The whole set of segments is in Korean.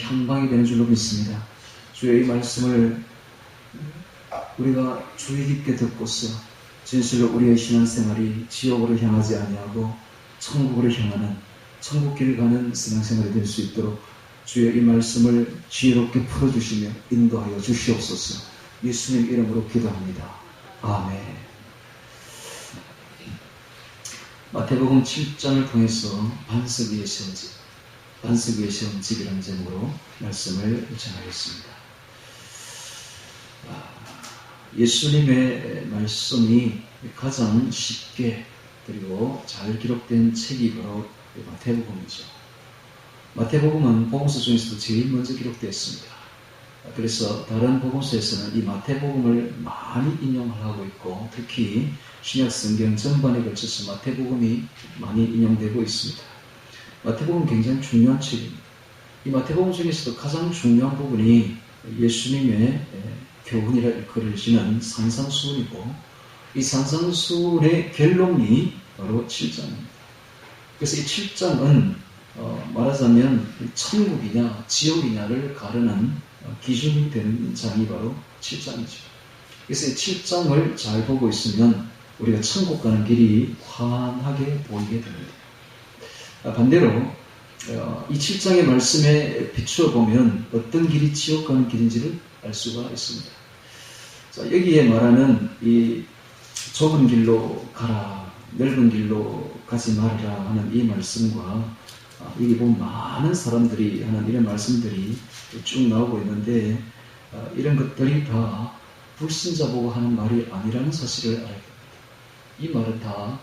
향방이 되는 줄로 믿습니다. 주의 이 말씀을 우리가 주의 깊게 듣고서 진실로 우리의 신앙생활이 지옥으로 향하지 아니하고 천국으로 향하는 천국길을 가는 신앙생활이 될 수 있도록 주의 이 말씀을 지혜롭게 풀어주시며 인도하여 주시옵소서. 예수님 이름으로 기도합니다. 아멘. 마태복음 7장을 통해서 반석 위에 세운 집이라는 제목으로 말씀을 전하겠습니다. 예수님의 말씀이 가장 쉽게 그리고 잘 기록된 책이 바로 마태복음이죠. 마태복음은 복음서 중에서도 제일 먼저 기록되었습니다. 그래서 다른 복음서에서는 이 마태복음을 많이 인용하고 있고 특히 신약 성경 전반에 걸쳐서 마태복음이 많이 인용되고 있습니다. 마태복음은 굉장히 중요한 책입니다. 이 마태복음 중에서도 가장 중요한 부분이 예수님의 교훈이라 일컬어지는 산상수훈이고 이 산상수훈의 결론이 바로 7장입니다. 그래서 이 7장은 말하자면 천국이냐 지옥이냐를 가르는 기준이 되는 장이 바로 7장이죠. 그래서 이 7장을 잘 보고 있으면 우리가 천국 가는 길이 환하게 보이게 됩니다. 반대로 이 7장의 말씀에 비추어 보면 어떤 길이 지옥 가는 길인지를 알 수가 있습니다. 자, 여기에 말하는 이 좁은 길로 가라, 넓은 길로 가지 말아라 하는 이 말씀과 여기 보면 많은 사람들이 하는 이런 말씀들이 쭉 나오고 있는데 이런 것들이 다 불신자 보고 하는 말이 아니라는 사실을 알아야 됩니다. 이 말은 다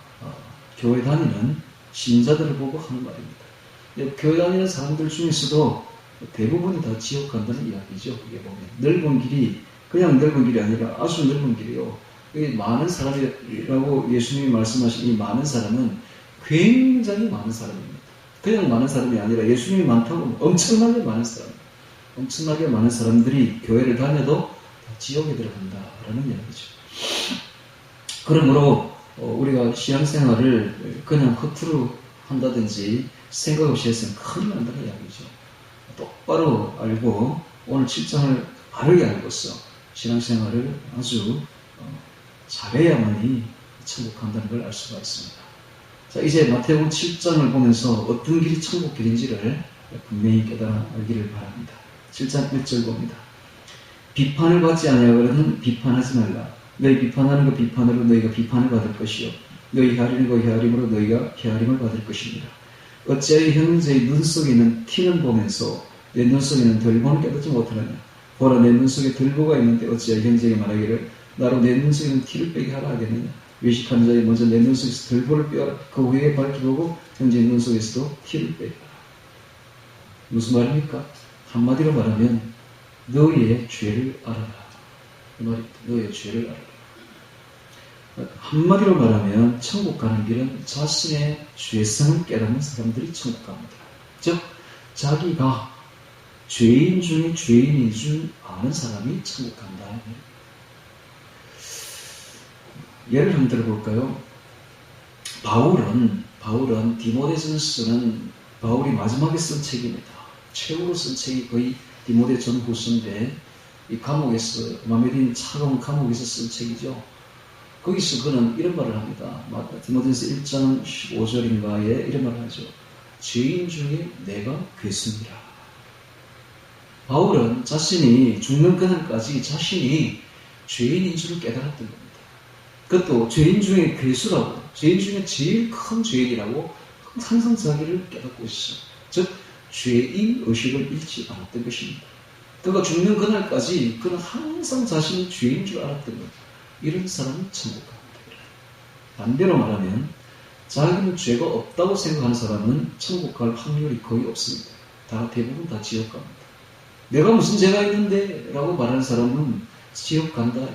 교회 다니는 신자들을 보고 하는 말입니다. 교회 다니는 사람들 중에서도 대부분이 다 지옥 간다는 이야기죠. 이게 보면 넓은 길이 그냥 넓은 길이 아니라 아주 넓은 길이요. 여기 많은 사람이라고 예수님이 말씀하신 이 많은 사람은 굉장히 많은 사람입니다. 그냥 많은 사람이 아니라 예수님이 많다고 엄청나게 많은 사람, 엄청나게 많은 사람들이 교회를 다녀도 지옥에 들어간다라는 이야기죠. 그러므로 우리가 신앙생활을 그냥 허투루 한다든지 생각 없이 했으면 큰일 난다는 이야기죠. 똑바로 알고 오늘 7장을 바르게 알고서 신앙생활을 아주 잘해야만이 천국 간다는 걸 알 수가 있습니다. 자, 이제 마태복음 7장을 보면서 어떤 길이 천국 길인지를 분명히 깨달아 알기를 바랍니다. 7장 1절 봅니다. 비판을 받지 아니하거든 비판하지 말라. 너희 비판하는 그 비판으로 너희가 비판을 받을 것이요 너희 헤아리는 그 헤아림으로 너희가 헤아림을 받을 것입니다. 어찌하여 형제의 눈 속에 있는 티는 보면서 내 눈 속에 있는 덜보는 깨닫지 못하느냐. 보라 내 눈 속에 덜보가 있는데 어찌하여 형제에게 말하기를 나로 내 눈 속에 있는 티를 빼게 하라 하겠느냐. 외식하는 자에 먼저 내 눈 속에서 덜보를 빼어라. 그 후에 밝혀보고 형제의 눈 속에서도 티를 빼라. 무슨 말입니까? 한마디로 말하면 너희의 죄를 알아라. 그 말입니다. 너희의 죄를 알아라. 한마디로 말하면 천국 가는 길은 자신의 죄성을 깨닫는 사람들이 천국 갑니다. 즉 자기가 죄인 중에 죄인인 줄 아는 사람이 천국 간다. 예를 한번 들어볼까요? 바울은 디모데전서는 바울이 마지막에 쓴 책입니다. 최후로 쓴 책이 거의 디모데 전후서인데 이 감옥에서 마메딘 차가운 감옥에서 쓴 책이죠. 거기서 그는 이런 말을 합니다. 디모데전서 1장 15절인가에 이런 말을 하죠. 죄인 중에 내가 괴수니라. 바울은 자신이 죽는 그날까지 자신이 죄인인 줄을 깨달았던 겁니다. 그것도 죄인 중에 괴수라고, 죄인 중에 제일 큰 죄인이라고 항상 자기를 깨닫고 있어요. 즉 죄인 의식을 잃지 않았던 것입니다. 그가 죽는 그날까지 그는 항상 자신이 죄인 줄 알았던 겁니다. 이런 사람은 천국 갑니다. 반대로 말하면 자기는 죄가 없다고 생각하는 사람은 천국 갈 확률이 거의 없습니다. 대부분 다 지옥 갑니다. 내가 무슨 죄가 있는데? 라고 말하는 사람은 지옥 간다.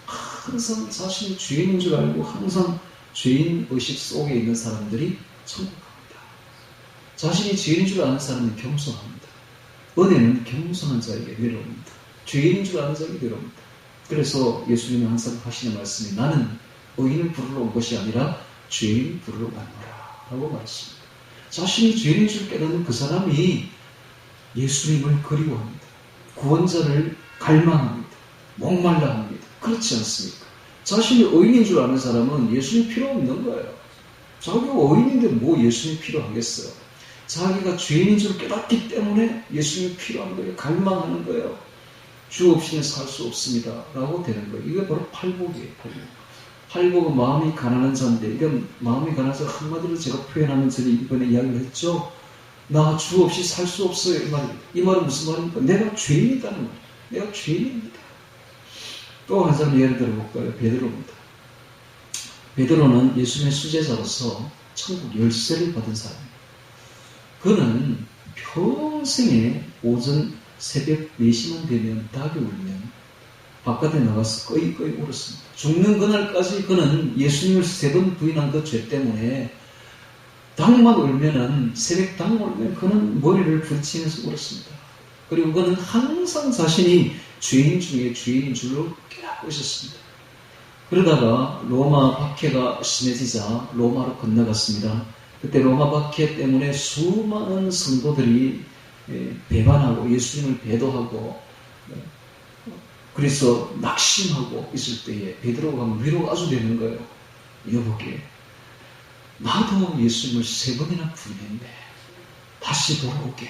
항상 자신이 죄인인 줄 알고 항상 죄인 의식 속에 있는 사람들이 천국 갑니다. 자신이 죄인인 줄 아는 사람은 겸손합니다. 은혜는 겸손한 자에게 내려옵니다. 죄인인 줄 아는 자에게 내려옵니다. 그래서 예수님이 항상 하시는 말씀이 나는 의인을 부르러 온 것이 아니라 죄인을 부르러 왔노라 라고 말했습니다. 자신이 죄인인 줄 깨닫는 그 사람이 예수님을 그리워합니다. 구원자를 갈망합니다. 목말라 합니다. 그렇지 않습니까? 자신이 의인인 줄 아는 사람은 예수님 필요 없는 거예요. 자기가 의인인데 뭐 예수님 필요하겠어요? 자기가 죄인인 줄 깨닫기 때문에 예수님이 필요한 거예요. 갈망하는 거예요. 주 없이는 살 수 없습니다. 라고 되는 거예요. 이게 바로 팔복이에요. 팔복은 마음이 가난한 자인데, 이건 마음이 가난한 자 한마디로 제가 표현하면 전에 이번에 이야기를 했죠. 나 주 없이 살 수 없어요. 이 말은 무슨 말입니까? 내가 죄인이다는 말이에요. 내가 죄인입니다. 또 한 사람 예를 들어볼까요? 베드로입니다. 베드로는 예수님의 수제자로서 천국 열쇠를 받은 사람입니다. 그는 평생에 오전 새벽 4시만 되면 닭이 울면 바깥에 나가서 꺼이꺼이 울었습니다. 죽는 그날까지 그는 예수님을 3번 부인한 그 죄 때문에 닭만 울면은, 새벽 닭 울면 그는 머리를 부딪히면서 울었습니다. 그리고 그는 항상 자신이 죄인 중에 죄인인 줄로 깨닫고 있었습니다. 그러다가 로마 박해가 심해지자 로마로 건너갔습니다. 그때 로마 박해 때문에 수많은 성도들이 배반하고 예수님을 배도하고 그래서 낙심하고 있을 때에 베드로가 가면 위로가 아주 되는 거예요. 여보게, 나도 예수님을 3번이나 부인했네. 다시 돌아오게.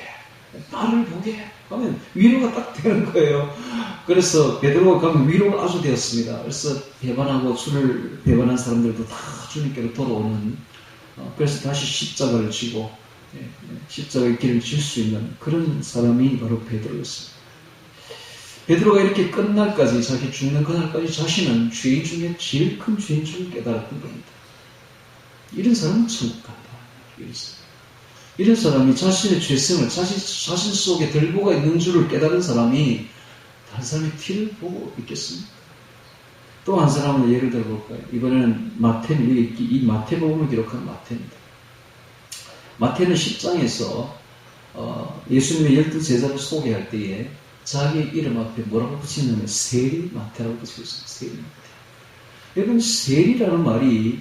나를 보게 하면 위로가 딱 되는 거예요. 그래서 베드로가 가면 위로가 아주 되었습니다. 그래서 배반하고 주를 배반한 사람들도 다 주님께로 돌아오는, 그래서 다시 십자가를 지고 십자가의 길을 질 수 있는 그런 사람이 바로 베드로였습니다. 베드로가 이렇게 끝날까지, 자기 죽는 그날까지 자신은 죄인 중에 제일 큰 죄인 줄 깨달았던 겁니다. 이런 사람은 천국 간다. 이런 사람이 자신의 죄성을 자신 속에 들보가 있는 줄을 깨달은 사람이 다른 사람의 티를 보고 있겠습니까? 또 한 사람을 예를 들어볼까요? 이번에는 이 마태복음을 기록한 마태입니다. 마태는 10장에서 예수님의 12제자를 소개할 때에 자기 이름 앞에 뭐라고 붙이냐면 세리마태라고 붙이고 있습니다. 세리마태. 여러분, 세리라는 말이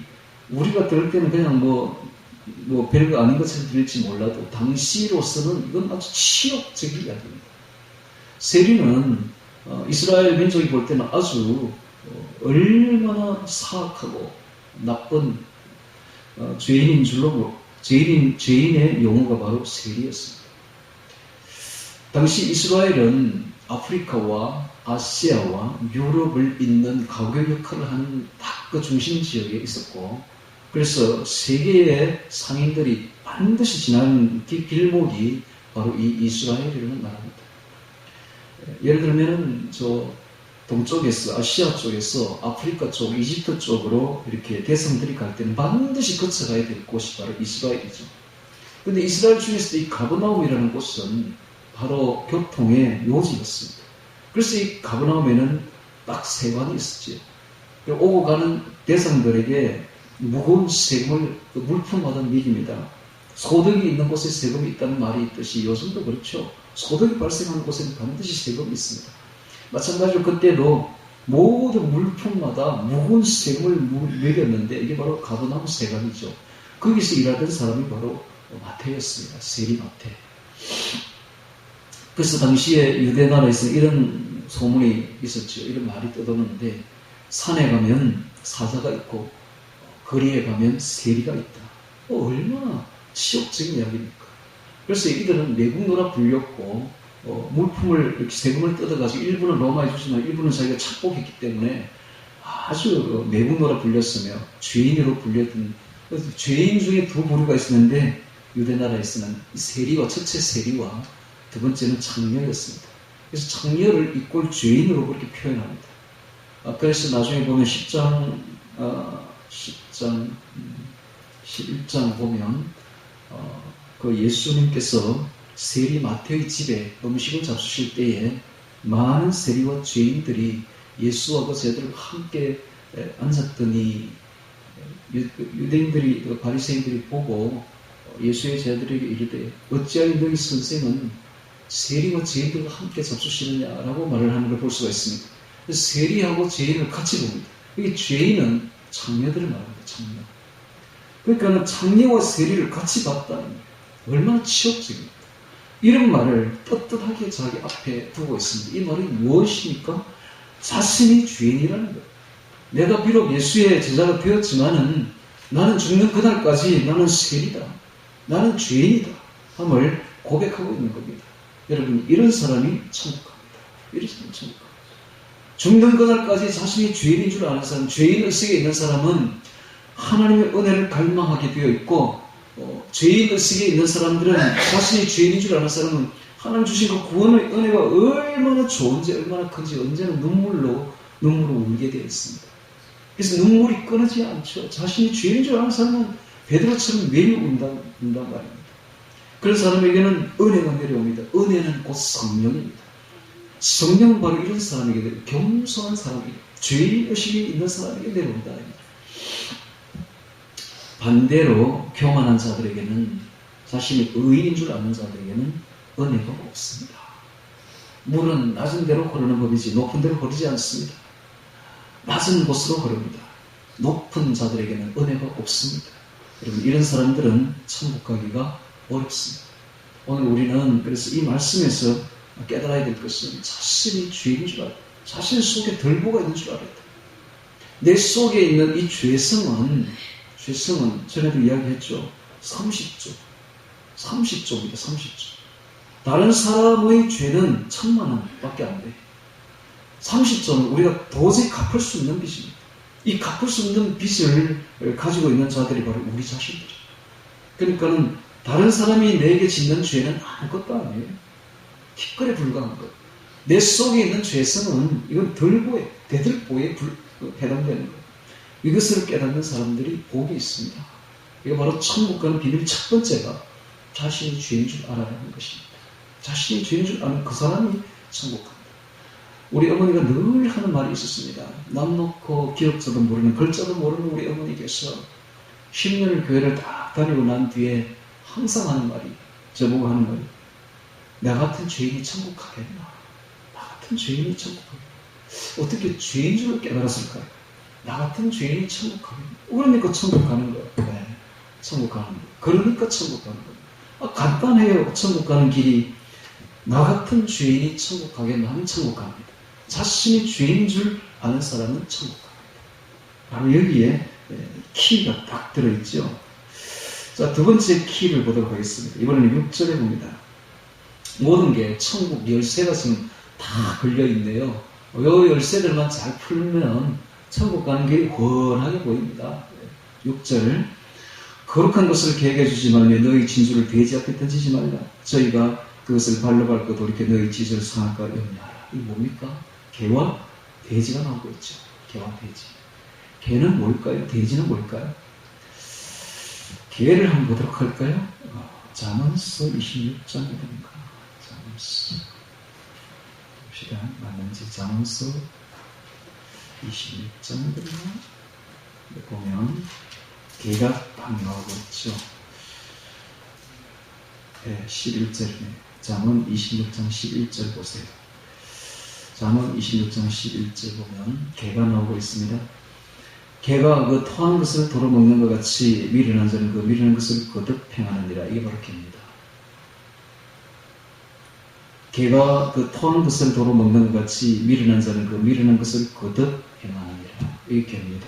우리가 들을 때는 그냥 뭐 별거 아닌 것처럼 들릴지 몰라도 당시로서는 이건 아주 치욕적인 이야기입니다. 세리는 이스라엘 민족이 볼 때는 아주 얼마나 사악하고 나쁜 죄인인 줄로 죄인의 용어가 바로 세리였습니다. 당시 이스라엘은 아프리카와 아시아와 유럽을 잇는 가교 역할을 하는 딱 그 중심 지역에 있었고, 그래서 세계의 상인들이 반드시 지나는 길목이 바로 이 이스라엘이라는 나라입니다. 예를 들면 저 동쪽에서, 아시아 쪽에서 아프리카 쪽, 이집트 쪽으로 이렇게 대성들이 갈 때는 반드시 거쳐가야 될 곳이 바로 이스라엘이죠. 그런데 이스라엘 중에서도 이 가버나움이라는 곳은 바로 교통의 요지였습니다. 그래서 이 가버나움에는 딱 세관이 있었지요. 오고 가는 대상들에게 무거운 세금을 물품마다 매깁니다. 소득이 있는 곳에 세금이 있다는 말이 있듯이 요즘도 그렇죠. 소득이 발생하는 곳에는 반드시 세금이 있습니다. 마찬가지로 그때도 모든 물품마다 무거운 세금을 매겼는데 이게 바로 가버나움 세관이죠. 거기서 일하던 사람이 바로 마태였습니다. 세리마태. 그래서 당시에 유대나라에서 이런 소문이 있었죠. 이런 말이 떠도는데, 산에 가면 사자가 있고 거리에 가면 세리가 있다. 얼마나 치욕적인 이야기입니까? 그래서 이들은 매국노라 불렸고 물품을 이렇게 세금을 뜯어가지고 일부는 로마에 주지만 일부는 자기가 착복했기 때문에 아주 매국노라 불렸으며 죄인으로 불렸던, 그래서 죄인 중에 두 부류가 있었는데 유대나라에서는 세리와, 첫째 세리와 두 번째는 창녀였습니다. 그래서 창녀를 이꼴 죄인으로 그렇게 표현합니다. 그래서 나중에 보면 11장 보면 그 예수님께서 세리 마태의 집에 음식을 잡수실 때에 많은 세리와 죄인들이 예수와 그 제자들과 함께 앉았더니 유대인들이, 바리새인들이 보고 예수의 제자들에게 이르되 어찌하여 너희 선생은 세리와 죄인들과 함께 잡수시느냐라고 말을 하는 걸 볼 수가 있습니다. 세리하고 죄인을 같이 봅니다. 이게 죄인은 창녀들을 말합니다. 창녀. 그러니까 창녀와 세리를 같이 봤다는 거예요. 얼마나 치욕적입니까? 이런 말을 떳떳하게 자기 앞에 두고 있습니다. 이 말이 무엇입니까? 자신이 주인이라는 거예요. 내가 비록 예수의 제자가 되었지만은 나는 죽는 그날까지 나는 세리다. 나는 죄인이다. 함을 고백하고 있는 겁니다. 여러분, 이런 사람이 천국갑니다. 이런 사람이 천국갑니다. 죽는 그날까지 자신이 죄인인 줄 아는 사람, 죄인 의식에 있는 사람은 하나님의 은혜를 갈망하게 되어 있고, 죄인 의식에 있는 사람들은 자신이 죄인인 줄 아는 사람은 하나님 주신 그 구원의 은혜가 얼마나 좋은지, 얼마나 큰지 언제나 눈물로 울게 되어 있습니다. 그래서 눈물이 끊어지지 않죠. 자신이 죄인인 줄 아는 사람은 베드로처럼 매일 운단 말입니다. 그런 사람에게는 은혜가 내려옵니다. 은혜는 곧 성령입니다. 성령은 바로 이런 사람에게 겸손한 사람에게, 죄의식이 있는 사람에게 내려온다. 반대로 교만한 자들에게는, 자신이 의인인 줄 아는 자들에게는 은혜가 없습니다. 물은 낮은 데로 흐르는 법이지 높은 데로 흐르지 않습니다. 낮은 곳으로 흐릅니다. 높은 자들에게는 은혜가 없습니다. 여러분, 이런 사람들은 천국 가기가 어렵습니다. 오늘 우리는 그래서 이 말씀에서 깨달아야 될 것은 자신이 죄인 줄 알아야 돼. 자신 속에 덜보가 있는 줄 알아야 돼. 내 속에 있는 이 죄성은 전에도 이야기했죠. 30조입니다. 30조. 다른 사람의 죄는 1000만 원밖에 안 돼. 30조는 우리가 도저히 갚을 수 없는 빚입니다. 이 갚을 수 없는 빚을 가지고 있는 자들이 바로 우리 자신들이에요. 그러니까는 다른 사람이 내게 짓는 죄는 아무것도 아니에요. 티끌에 불과한 것. 내 속에 있는 죄성은 이건 대들보에 해당되는 거예요. 이것을 깨닫는 사람들이 복이 있습니다. 이거 바로 천국 가는 비밀 첫 번째가 자신이 죄인 줄 알아야 하는 것입니다. 자신이 죄인 줄 아는 그 사람이 천국 갑니다. 우리 어머니가 늘 하는 말이 있었습니다. 남 놓고 기억자도 모르는, 글자도 모르는 우리 어머니께서 10년을 교회를 딱 다니고 난 뒤에 항상 하는 말이, 저보고 하는 말이, 나 같은 죄인이 천국 가겠나? 나 같은 죄인이 천국 가겠나? 어떻게 죄인 줄 깨달았을까요? 나 같은 죄인이 천국 가겠나? 그러니까 천국 가는 거예요. 네, 천국 가는 거예요. 그러니까 천국 가는 거예요. 간단해요. 천국 가는 길이. 나 같은 죄인이 천국 가겠나 하면 천국 갑니다. 자신이 죄인 줄 아는 사람은 천국 갑니다. 바로 여기에 키가 딱 들어있죠. 자, 두 번째 키를 보도록 하겠습니다. 이번에는 6절에 봅니다. 모든 게 천국 열쇠가 지금 다 걸려있네요. 이 열쇠들만 잘 풀면 천국 가는 길이 훤하게 보입니다. 6절. 거룩한 것을 계획해 주지 말며 너희 진주를 돼지 앞에 던지지 말라. 저희가 그것을 발로 밟고 돌이켜 너희 지주를 상할까 염려하라. 이게 뭡니까? 개와 돼지가 나오고 있죠. 개와 돼지. 개는 뭘까요? 돼지는 뭘까요? 개를 한번 보도록 할까요? 잠언서 26장입니다. 잠언서 봅시다. 맞는지. 잠언서 26장이거든요. 보면 개가 딱 나오고 있죠. 11절이네. 잠언 26장 11절 보세요. 잠언 26장 11절 보면 개가 나오고 있습니다. 개가 그 토한 것을 도로 먹는 것 같이 미련한 자는 그 미련한 것을 거듭 행하느니라. 이게 바로 개입니다. 개가 그 토한 것을 도로 먹는 것 같이 미련한 자는 그 미련한 것을 거듭 행하느니라. 이게 개입니다.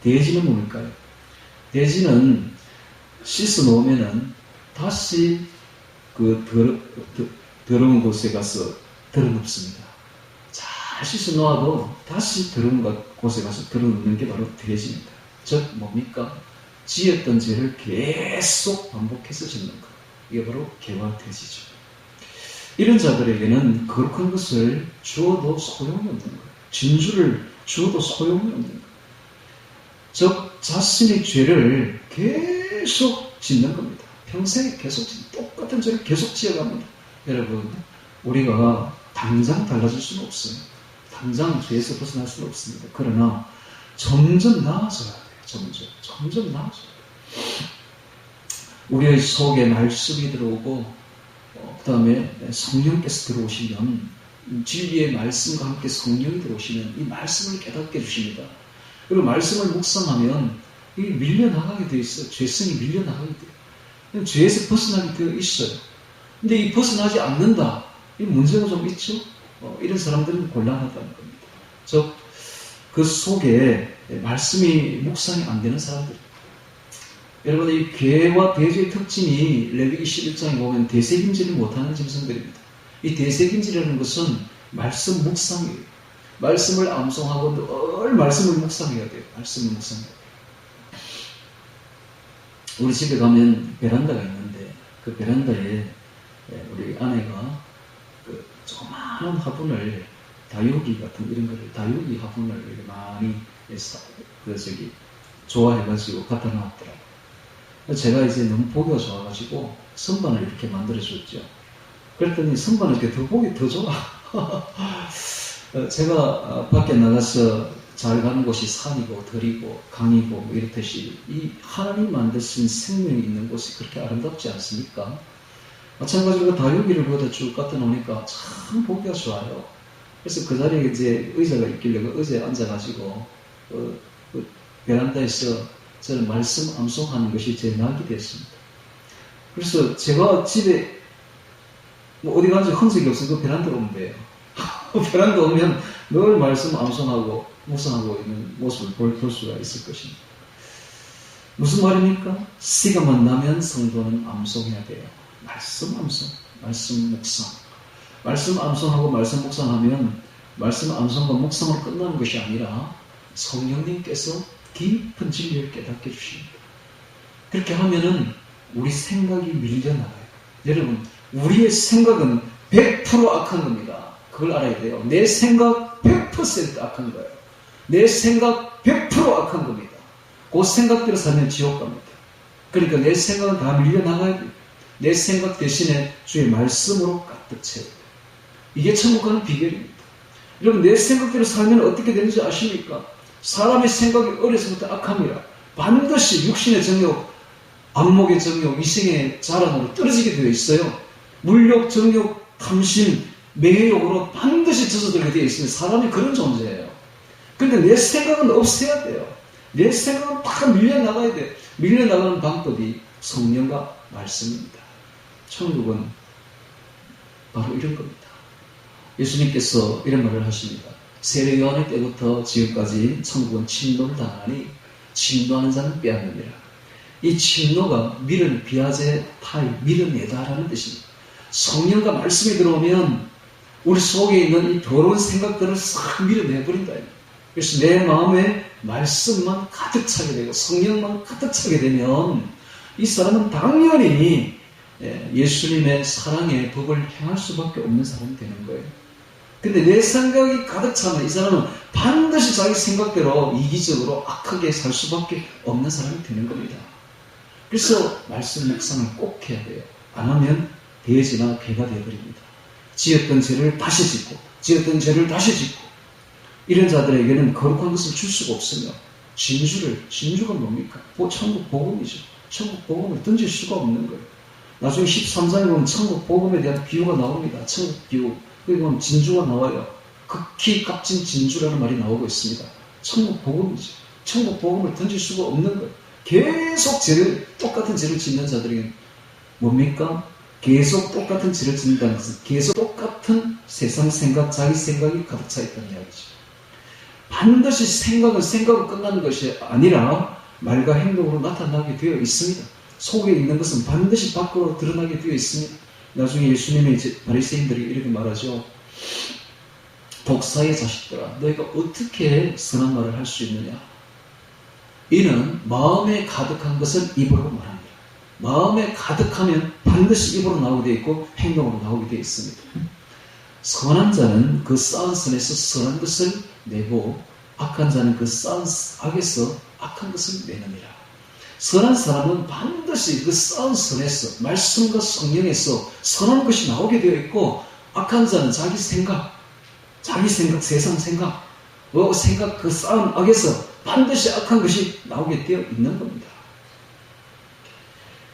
돼지는 뭘까요? 돼지는 씻어 놓으면은 다시 그 더러운 곳에 가서 더러움없습니다. 잘 씻어 놓아도 다시 더러운 곳에 가서 더러움없는 게 바로 돼지입니다. 즉 뭡니까? 지었던 죄를 계속 반복해서 짓는 것. 이게 바로 개와 돼지죠. 이런 자들에게는 거룩한 것을 주어도 소용이 없는 거예요. 진주를 주어도 소용이 없는 거예요. 즉 자신의 죄를 계속 짓는 겁니다. 평생에 계속 똑같은 죄를 계속 지어갑니다. 여러분, 우리가 당장 달라질 수는 없어요. 당장 죄에서 벗어날 수는 없습니다. 그러나 점점 나아져야 돼요. 점점 나아져야 돼요. 우리의 속에 말씀이 들어오고 그 다음에 성령께서 들어오시면, 진리의 말씀과 함께 성령이 들어오시면 이 말씀을 깨닫게 해주십니다. 그리고 말씀을 묵상하면 이게 밀려나가게 되어 있어요. 죄성이 밀려나가게 돼요. 죄에서 벗어나게 되어 있어요. 근데 이 벗어나지 않는다. 이 문제가 좀 있죠? 이런 사람들은 곤란하다는 겁니다. 즉, 그 속에 말씀이 묵상이 안 되는 사람들. 여러분, 이 괴와 대지의 특징이 레위기 11장에 보면 대세김질을 못하는 짐승들입니다. 이 대세김질이라는 것은 말씀 묵상이에요. 말씀을 암송하고 늘 말씀을 묵상해야 돼요. 말씀을 묵상해야 돼요. 우리 집에 가면 베란다가 있는데 그 베란다에 우리 아내가 그 조그마한 화분을 다육이 같은 이런 거를 다육이 화분을 이렇게 많이 해서 좋아해가지고 갖다 놨더라고요. 제가 이제 너무 보기가 좋아가지고 선반을 이렇게 만들어줬죠. 그랬더니 선반을 이렇게 더 보기 더 좋아. 제가 밖에 나가서 잘 가는 곳이 산이고 들이고 강이고 뭐 이렇듯이 이 하나님 만드신 생명이 있는 곳이 그렇게 아름답지 않습니까? 마찬가지로 다육이를 거기다 쭉 갖다 놓으니까 참 보기가 좋아요. 그래서 그 자리에 이제 의자가 있길래 그 의자에 앉아가지고 그 베란다에서 저는 말씀 암송하는 것이 제 낙이 됐습니다. 그래서 제가 집에 뭐 어디 가서 흔적이 없으면 그 베란다로 오면 돼요. 베란다 오면 늘 말씀 암송하고 묵상하고 있는 모습을 볼 수가 있을 것입니다. 무슨 말입니까? 시간만 나면 성도는 암송해야 돼요. 말씀 암송, 말씀 묵상. 말씀 암송하고 말씀 묵상하면 말씀 암송과 묵상으로 끝나는 것이 아니라 성령님께서 깊은 진리를 깨닫게 해주십니다. 그렇게 하면은 우리 생각이 밀려나가요. 여러분, 우리의 생각은 100% 악한 겁니다. 그걸 알아야 돼요. 내 생각 100% 악한 거예요. 내 생각 100% 악한 겁니다. 그 생각대로 살면 지옥 갑니다. 그러니까 내 생각은 다 밀려나가야 돼요. 내 생각 대신에 주의 말씀으로 가득 채워야 돼요. 이게 천국 가는 비결입니다. 여러분, 내 생각대로 살면 어떻게 되는지 아십니까? 사람의 생각이 어려서부터 악함이라 반드시 육신의 정욕, 안목의 정욕, 이생의 자랑으로 떨어지게 되어 있어요. 물욕, 정욕, 탐심, 매욕으로 반드시 젖어들게 되어 있으면 사람이 그런 존재예요. 그런데 내 생각은 없애야 돼요. 내 생각은 다 밀려나가야 돼요. 밀려나가는 방법이 성령과 말씀입니다. 천국은 바로 이런 겁니다. 예수님께서 이런 말을 하십니다. 세례 요한의 때부터 지금까지 천국은 침노를 당하니 침노하는 자는 빼앗느니라. 이 침노가 밀은 비아제 타이, 밀어내다라는 뜻입니다. 성령과 말씀이 들어오면 우리 속에 있는 이 더러운 생각들을 싹 밀어내버린다. 그래서 내 마음에 말씀만 가득 차게 되고 성령만 가득 차게 되면 이 사람은 당연히 예수님의 사랑의 법을 행할 수밖에 없는 사람이 되는 거예요. 근데 내 생각이 가득 차면 이 사람은 반드시 자기 생각대로 이기적으로 악하게 살 수밖에 없는 사람이 되는 겁니다. 그래서 말씀 묵상을 꼭 해야 돼요. 안 하면 돼지나 개가 되어버립니다. 지었던 죄를 다시 짓고 지었던 죄를 다시 짓고 이런 자들에게는 거룩한 것을 줄 수가 없으며 진주가 뭡니까? 천국 복음이죠. 천국 복음을 던질 수가 없는 거예요. 나중에 13장에 보면 천국 복음에 대한 비유가 나옵니다. 천국 비유. 거기 보면 진주가 나와요. 극히 값진 진주라는 말이 나오고 있습니다. 천국 복음이죠. 천국 복음을 던질 수가 없는 거예요. 계속 똑같은 죄를 짓는 자들에게는 뭡니까? 계속 똑같은 죄를 짓는다는 것은 계속 똑같은 세상 생각, 자기 생각이 가득 차 있다는 이야기죠. 반드시 생각은 생각으로 끝나는 것이 아니라 말과 행동으로 나타나게 되어 있습니다. 속에 있는 것은 반드시 밖으로 드러나게 되어 있습니다. 나중에 예수님의 바리새인들이 이렇게 말하죠. 독사의 자식들아, 너희가 어떻게 선한 말을 할 수 있느냐? 이는 마음에 가득한 것을 입으로 말합니다. 마음에 가득하면 반드시 입으로 나오게 되어 있고 행동으로 나오게 되어 있습니다. 선한 자는 그 쌓은 선에서 선한 것을 내고 악한 자는 그 쌓은 악에서 악한 것을 내느니라. 선한 사람은 반드시 그 쌓은 선에서 말씀과 성령에서 선한 것이 나오게 되어 있고 악한 자는 자기 생각, 세상 생각, 그 쌓은 악에서 반드시 악한 것이 나오게 되어 있는 겁니다.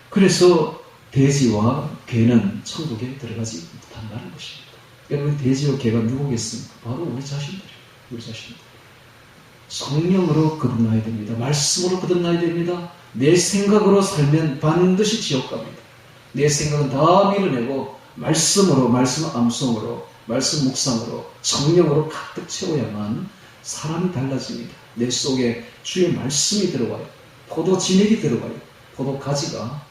그래서 돼지와 개는 천국에 들어가지 못한다는 것입니다. 여러분, 돼지와 개가 누구겠습니까? 바로 우리 자신들이에요. 우리 자신들. 성령으로 거듭나야 됩니다. 말씀으로 거듭나야 됩니다. 내 생각으로 살면 반드시 지옥 갑니다. 내 생각은 다 밀어내고 말씀으로, 말씀 암송으로, 말씀 묵상으로, 성령으로 가득 채워야만 사람이 달라집니다. 내 속에 주의 말씀이 들어와요. 포도 진액이 들어와요. 포도 가지가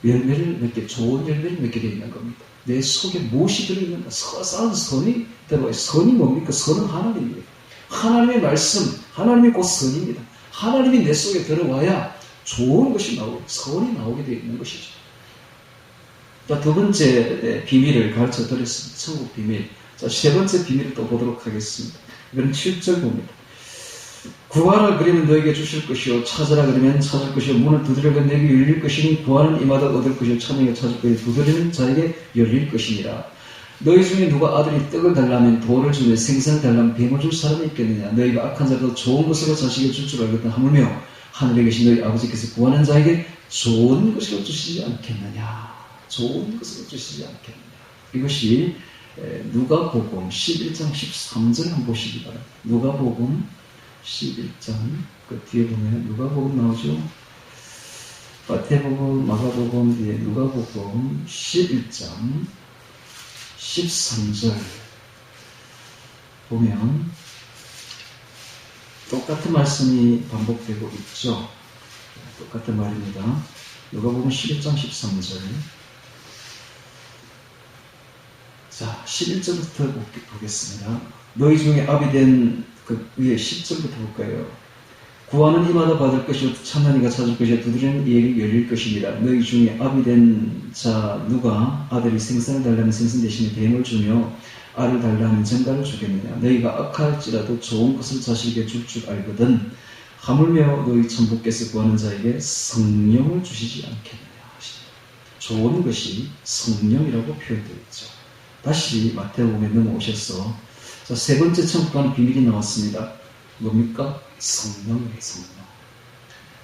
열매를 맺게, 좋은 열매를 맺게 되어 있는 겁니다. 내 속에 무엇이 들어있는가? 쌓은 선이 들어와요. 선이 뭡니까? 선은 하나님이에요. 하나님의 말씀, 하나님이 곧 선입니다. 하나님이 내 속에 들어와야 좋은 것이 나오고 선이 나오게 되어 있는 것이죠. 자, 두 번째 비밀을 가르쳐 드렸습니다. 천국 비밀. 자, 세 번째 비밀을 또 보도록 하겠습니다. 이건 7절 봅니다. 구하라 그러면 너에게 주실 것이요 찾으라 그러면 찾을 것이요 문을 두드리면 너에게 열릴 것이니 구하는 이마다 얻을 것이요 찾는 찾을 것이요 두드리는 자에게 열릴 것이니라. 너희 중에 누가 아들이 떡을 달라면 돌을 주며 생선을 달라면 뱀을 줄 사람이 있겠느냐. 너희가 악한 자도 좋은 것으로 자식에게 줄 줄 알거든 하물며 하늘에 계신 너희 아버지께서 구하는 자에게 좋은 것으로 주시지 않겠느냐. 좋은 것으로 주시지 않겠느냐. 이것이 누가복음 11장 13절 한번 보시기 바랍니다. 누가복음 11장 그 뒤에 보면 누가복음 나오죠. 마태복음, 마가복음 뒤에 누가복음 11장 13절 보면 똑같은 말씀이 반복되고 있죠. 똑같은 말입니다. 누가복음 11장 13절. 자, 11절부터 보겠습니다. 너희 중에 아비된 그 위에 10절부터 볼까요? 구하는 이마다 받을 것이요 찾는 이가 찾을 것이요 두드리는 이에게 열릴 것이니라. 너희 중에 아비된 자 누가 아들이 생선을 달라면 생선 대신에 뱀을 주며 알을 달라면 전갈을 주겠느냐. 너희가 악할지라도 좋은 것을 자식에게 줄 줄 알거든 하물며 너희 천부께서 구하는 자에게 성령을 주시지 않겠느냐 하시니 좋은 것이 성령이라고 표현되어 있죠. 다시 마태복음에 넘어오셔서 자, 세 번째 천국 가는 비밀이 나왔습니다. 뭡니까? 성령이에요. 성령.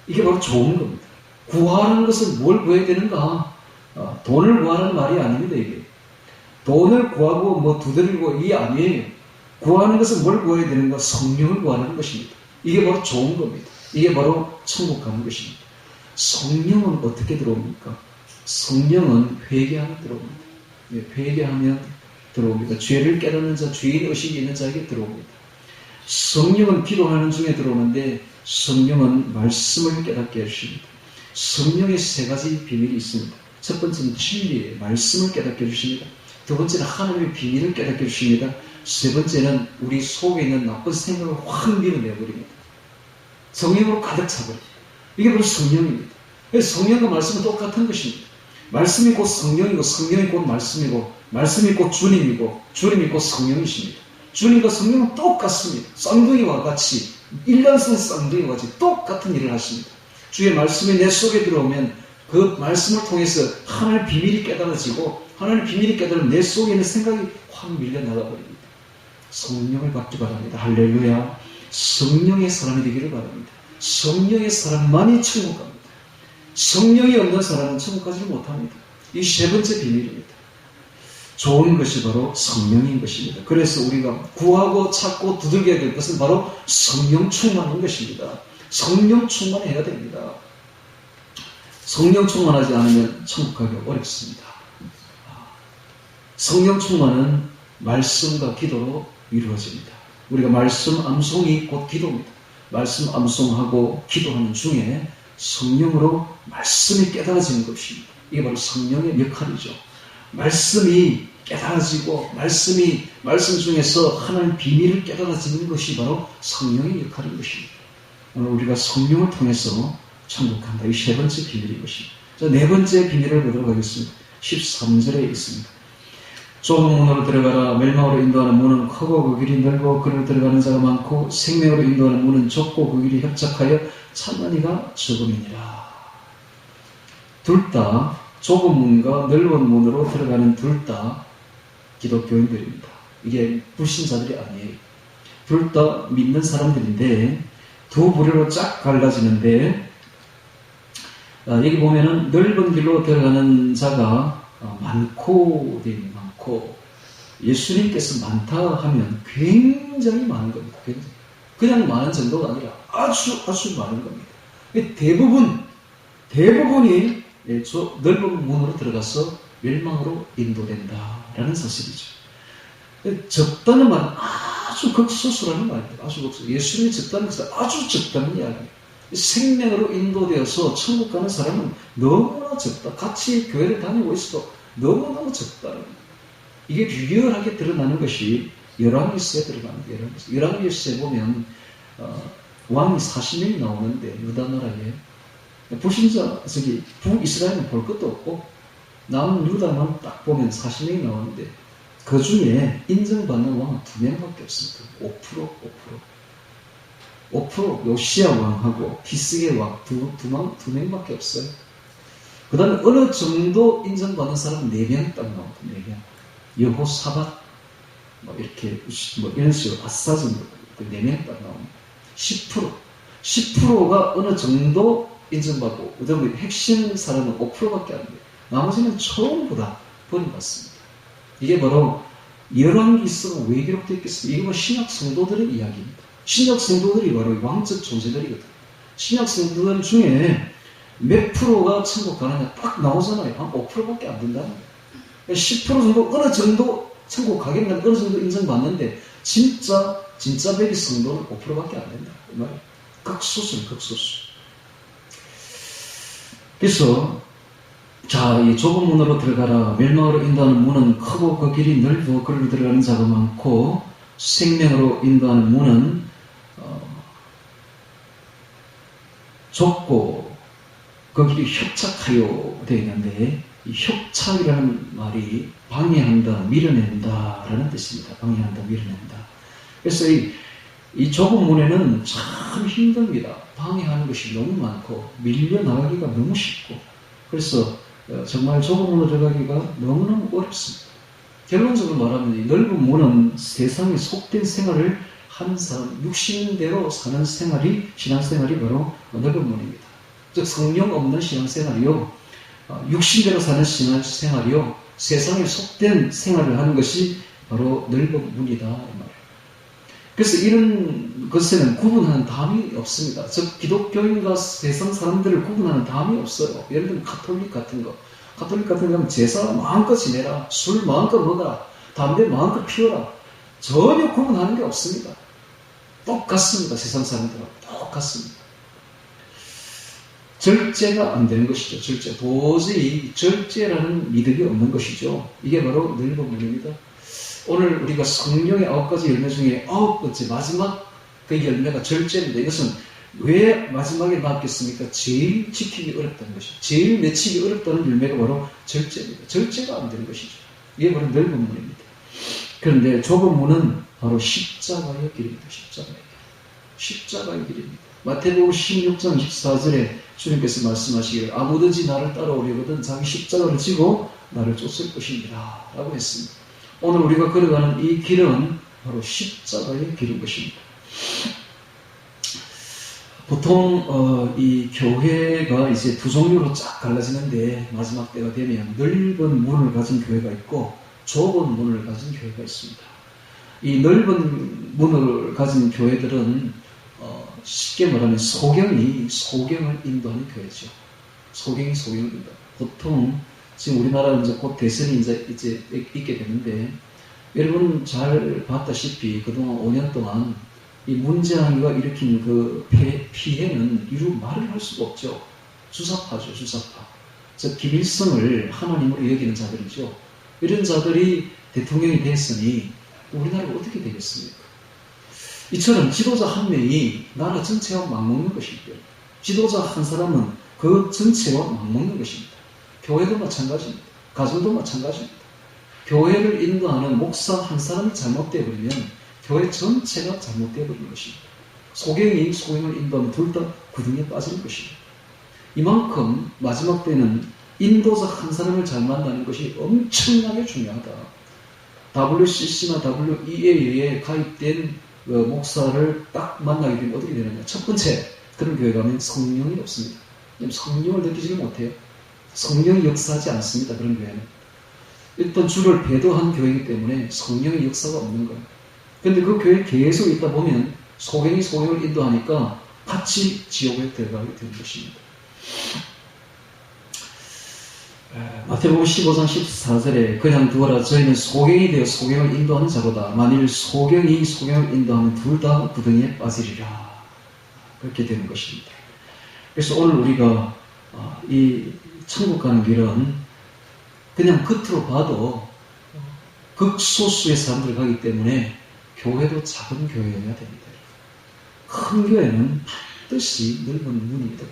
이게 바로 좋은 겁니다. 구하는 것은 뭘 구해야 되는가? 돈을 구하는 말이 아닙니다. 이게 돈을 구하고 뭐 두드리고 이게 아니에요. 구하는 것은 뭘 구해야 되는가? 성령을 구하는 것입니다. 이게 바로 좋은 겁니다. 이게 바로 천국 가는 것입니다. 성령은 어떻게 들어옵니까? 성령은 회개하면 들어옵니다. 회개하면 들어옵니다. 죄를 깨닫는 자, 죄인 의식이 있는 자에게 들어옵니다. 성령은 기도하는 중에 들어오는데 성령은 말씀을 깨닫게 해주십니다. 성령의 세 가지 비밀이 있습니다. 첫 번째는 진리의 말씀을 깨닫게 해주십니다. 두 번째는 하나님의 비밀을 깨닫게 해주십니다. 세 번째는 우리 속에 있는 나쁜 생각을 확 밀어내버립니다. 성령으로 가득 차버립니다. 이게 바로 성령입니다. 성령과 말씀은 똑같은 것입니다. 말씀이 곧 성령이고 성령이 곧 말씀이고 말씀이 곧 주님이고 주님이 곧 성령이십니다. 주님과 성령은 똑같습니다. 쌍둥이와 같이 1년생 쌍둥이와 같이 똑같은 일을 하십니다. 주의 말씀이 내 속에 들어오면 그 말씀을 통해서 하나님의 비밀이 깨달아지고 하나님의 비밀이 깨달으면 내 속에 있는 생각이 확 밀려나가버립니다. 성령을 받기 바랍니다. 할렐루야. 성령의 사람이 되기를 바랍니다. 성령의 사람만이 천국 갑니다. 성령이 없는 사람은 천국 가지를 못합니다. 이 세 번째 비밀입니다. 좋은 것이 바로 성령인 것입니다. 그래서 우리가 구하고 찾고 두들겨야 될 것은 바로 성령 충만인 것입니다. 성령 충만해야 됩니다. 성령 충만하지 않으면 천국 가기 어렵습니다. 성령 충만은 말씀과 기도로 이루어집니다. 우리가 말씀 암송이 곧 기도입니다. 말씀 암송하고 기도하는 중에 성령으로 말씀이 깨달아지는 것입니다. 이게 바로 성령의 역할이죠. 말씀이 깨달아지고 말씀 중에서 하나님 비밀을 깨달아지는 것이 바로 성령의 역할인 것입니다. 오늘 우리가 성령을 통해서 천국 간다. 이 세 번째 비밀인 것입니다. 자, 네 번째 비밀을 보도록 하겠습니다. 13절에 있습니다. 좁은 문으로 들어가라. 멸망으로 인도하는 문은 크고 그 길이 넓고 그를 들어가는 자가 많고 생명으로 인도하는 문은 좁고 그 길이 협착하여 찾는 이가 적음이니라. 둘 다 좁은 문과 넓은 문으로 들어가는 둘 다 기독교인들입니다. 이게 불신자들이 아니에요. 둘 다 믿는 사람들인데 두 부류로 쫙 갈라지는데 여기 보면은 넓은 길로 들어가는 자가 많고 예수님께서 많다 하면 굉장히 많은 겁니다. 그냥 많은 정도가 아니라 아주 많은 겁니다. 대부분이 넓은 문으로 들어가서 멸망으로 인도된다라는 사실이죠. 적다는 말은 아주 극소수라는 말입니다. 아주 극소수. 예수님이 적다는 것은 아주 적다는 이야기예요. 생명으로 인도되어서 천국 가는 사람은 너무나 적다. 같이 교회를 다니고 있어도 너무너무 적다는 거예요. 이게 리얼하게 드러나는 것이 열왕기서에 들어갑니다. 열왕기서에 보면 왕이 40명이 나오는데 유다 나라에 불신자 북이스라엘은 볼 것도 없고 남은 유다만 딱 보면 40명이 나오는데 그 중에 인정받는 왕은 2명밖에 없습니다. 5% 요시야 왕하고 히스기야 왕 두 명밖에 없어요. 그 다음에 어느 정도 인정받는 사람은 4명 딱 나옵니다. 4명. 여호사밧 이런 식으로 아사즈 4명 딱 나옵니다. 10%가 어느 정도 인정받고 그다음에 핵심 사람은 5%밖에 안 돼요. 나머지는 전부 다 버림받습니다. 이게 바로 열왕기서가 왜 기록되어 있겠습니까? 이건 신약 성도들의 이야기입니다. 신약 성도들이 바로 왕적 존재들이거든요. 신약 성도들 중에 몇 프로가 천국 가느냐 딱 나오잖아요. 한 5%밖에 안 된다는 거예요. 10% 정도 어느 정도 천국 가겠나 어느 정도 인정받는데 진짜 백이 성도는 5%밖에 안 된다. 이 말이에요. 극소수는 극소수. 그래서 이 좁은 문으로 들어가라. 멸망으로 인도하는 문은 크고 그 길이 넓고 그리로 들어가는 자가 많고 생명으로 인도하는 문은 좁고 그 길이 협착하여 되어 있는데 이 협착이라는 말이 방해한다, 밀어낸다 라는 뜻입니다. 방해한다, 밀어낸다. 그래서 이 좁은 문에는 참 힘듭니다. 방해하는 것이 너무 많고 밀려나가기가 너무 쉽고 그래서 정말 좁은 문으로 들어가기가 너무너무 어렵습니다. 결론적으로 말하면 이 넓은 문은 세상에 속된 생활을 하는 사람, 육신대로 사는 신앙생활이 바로 넓은 문입니다. 즉 성령 없는 신앙생활이요, 육신대로 사는 신앙생활이요, 세상에 속된 생활을 하는 것이 바로 넓은 문이다 이 말이에요. 그래서 이런 것에는 구분하는 담이 없습니다. 즉 기독교인과 세상 사람들을 구분하는 담이 없어요. 예를 들면 가톨릭 같은 거 하면 제사 마음껏 지내라, 술 마음껏 먹어라, 담배 마음껏 피워라. 전혀 구분하는 게 없습니다. 똑같습니다. 세상 사람들하고 똑같습니다. 절제가 안 되는 것이죠. 절제. 도저히 절제라는 믿음이 없는 것이죠. 이게 바로 넓은 문입니다. 오늘 우리가 성령의 9가지 열매 중에 9번째 마지막 그 열매가 절제인데 이것은 왜 마지막에 나왔겠습니까? 제일 지키기 어렵다는 것이죠. 제일 맺히기 어렵다는 열매가 바로 절제입니다. 절제가 안 되는 것이죠. 이게 바로 넓은 문입니다. 그런데 좁은 문은 바로 십자가의 길입니다. 십자가의 길입니다. 마태복음 16장 24절에 주님께서 말씀하시기를 아무든지 나를 따라오려거든 자기 십자가를 지고 나를 쫓을 것입니다 라고 했습니다. 오늘 우리가 걸어가는 이 길은 바로 십자가의 길인 것입니다. 보통 이 교회가 이제 두 종류로 쫙 갈라지는데 마지막 때가 되면 넓은 문을 가진 교회가 있고 좁은 문을 가진 교회가 있습니다. 이 넓은 문을 가진 교회들은 쉽게 말하면 소경을 인도하는 교회죠. 소경을 인도한다. 보통 지금 우리나라는 이제 곧 대선이 이제 있게 되는데 여러분 잘 봤다시피 그동안 5년 동안 이 문재인이가 일으킨 그 피해는 이루 말을 할 수가 없죠. 주사파죠, 주사파. 즉 김일성을 하나님으로 여기는 자들이죠. 이런 자들이 대통령이 됐으니 우리나라가 어떻게 되겠습니까? 이처럼 지도자 한 명이 나라 전체와 맞먹는 것입니다. 지도자 한 사람은 그 전체와 맞먹는 것입니다. 교회도 마찬가지입니다. 가정도 마찬가지입니다. 교회를 인도하는 목사 한 사람이 잘못되어 버리면 교회 전체가 잘못되어 버리는 것입니다. 소경을 인도하면 둘 다 구덩이에 빠지는 것입니다. 이만큼 마지막 때는 인도자 한 사람을 잘 만나는 것이 엄청나게 중요하다. WCC나 WEA에 가입된 목사를 딱 만나게 되면 어떻게 되느냐. 첫 번째, 그런 교회 가면 성령이 없습니다. 성령을 느끼지 못해요. 성령이 역사하지 않습니다. 그런 교회는. 일단 주를 배도한 교회이기 때문에 성령의 역사가 없는 거예요. 그런데 그 교회에 계속 있다 보면 소경을 인도하니까 같이 지옥에 들어가게 되는 것입니다. 마태복음 15장 14절에 그냥 두어라 저희는 소경이 되어 소경을 인도하는 자로다. 만일 소경이 소경을 인도하면 둘 다 구덩이에 빠지리라. 그렇게 되는 것입니다. 그래서 오늘 우리가 이 천국 가는 길은 그냥 겉으로 봐도 극소수의 사람들 가기 때문에 교회도 작은 교회여야 됩니다. 큰 교회는 반드시 넓은 문입니다.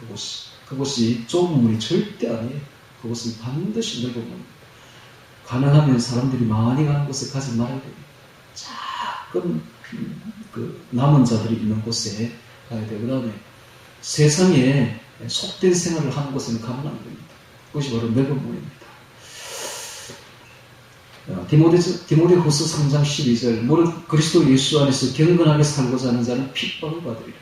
그곳이 좁은 문이 절대 아니에요. 그것은 반드시 넓은 문입니다. 가능하면 사람들이 많이 가는 곳에 가지 말아야 됩니다. 작은 남은 자들이 있는 곳에 가야 돼요. 그 다음에 세상에 속된 생활을 하는 곳에는 가면 안 됩니다. 그것이 바로 넓은 문입니다. 디모데후서 3장 12절 무릇 그리스도 예수 안에서 경건하게 살고자 하는 자는 핍박을 받으리라.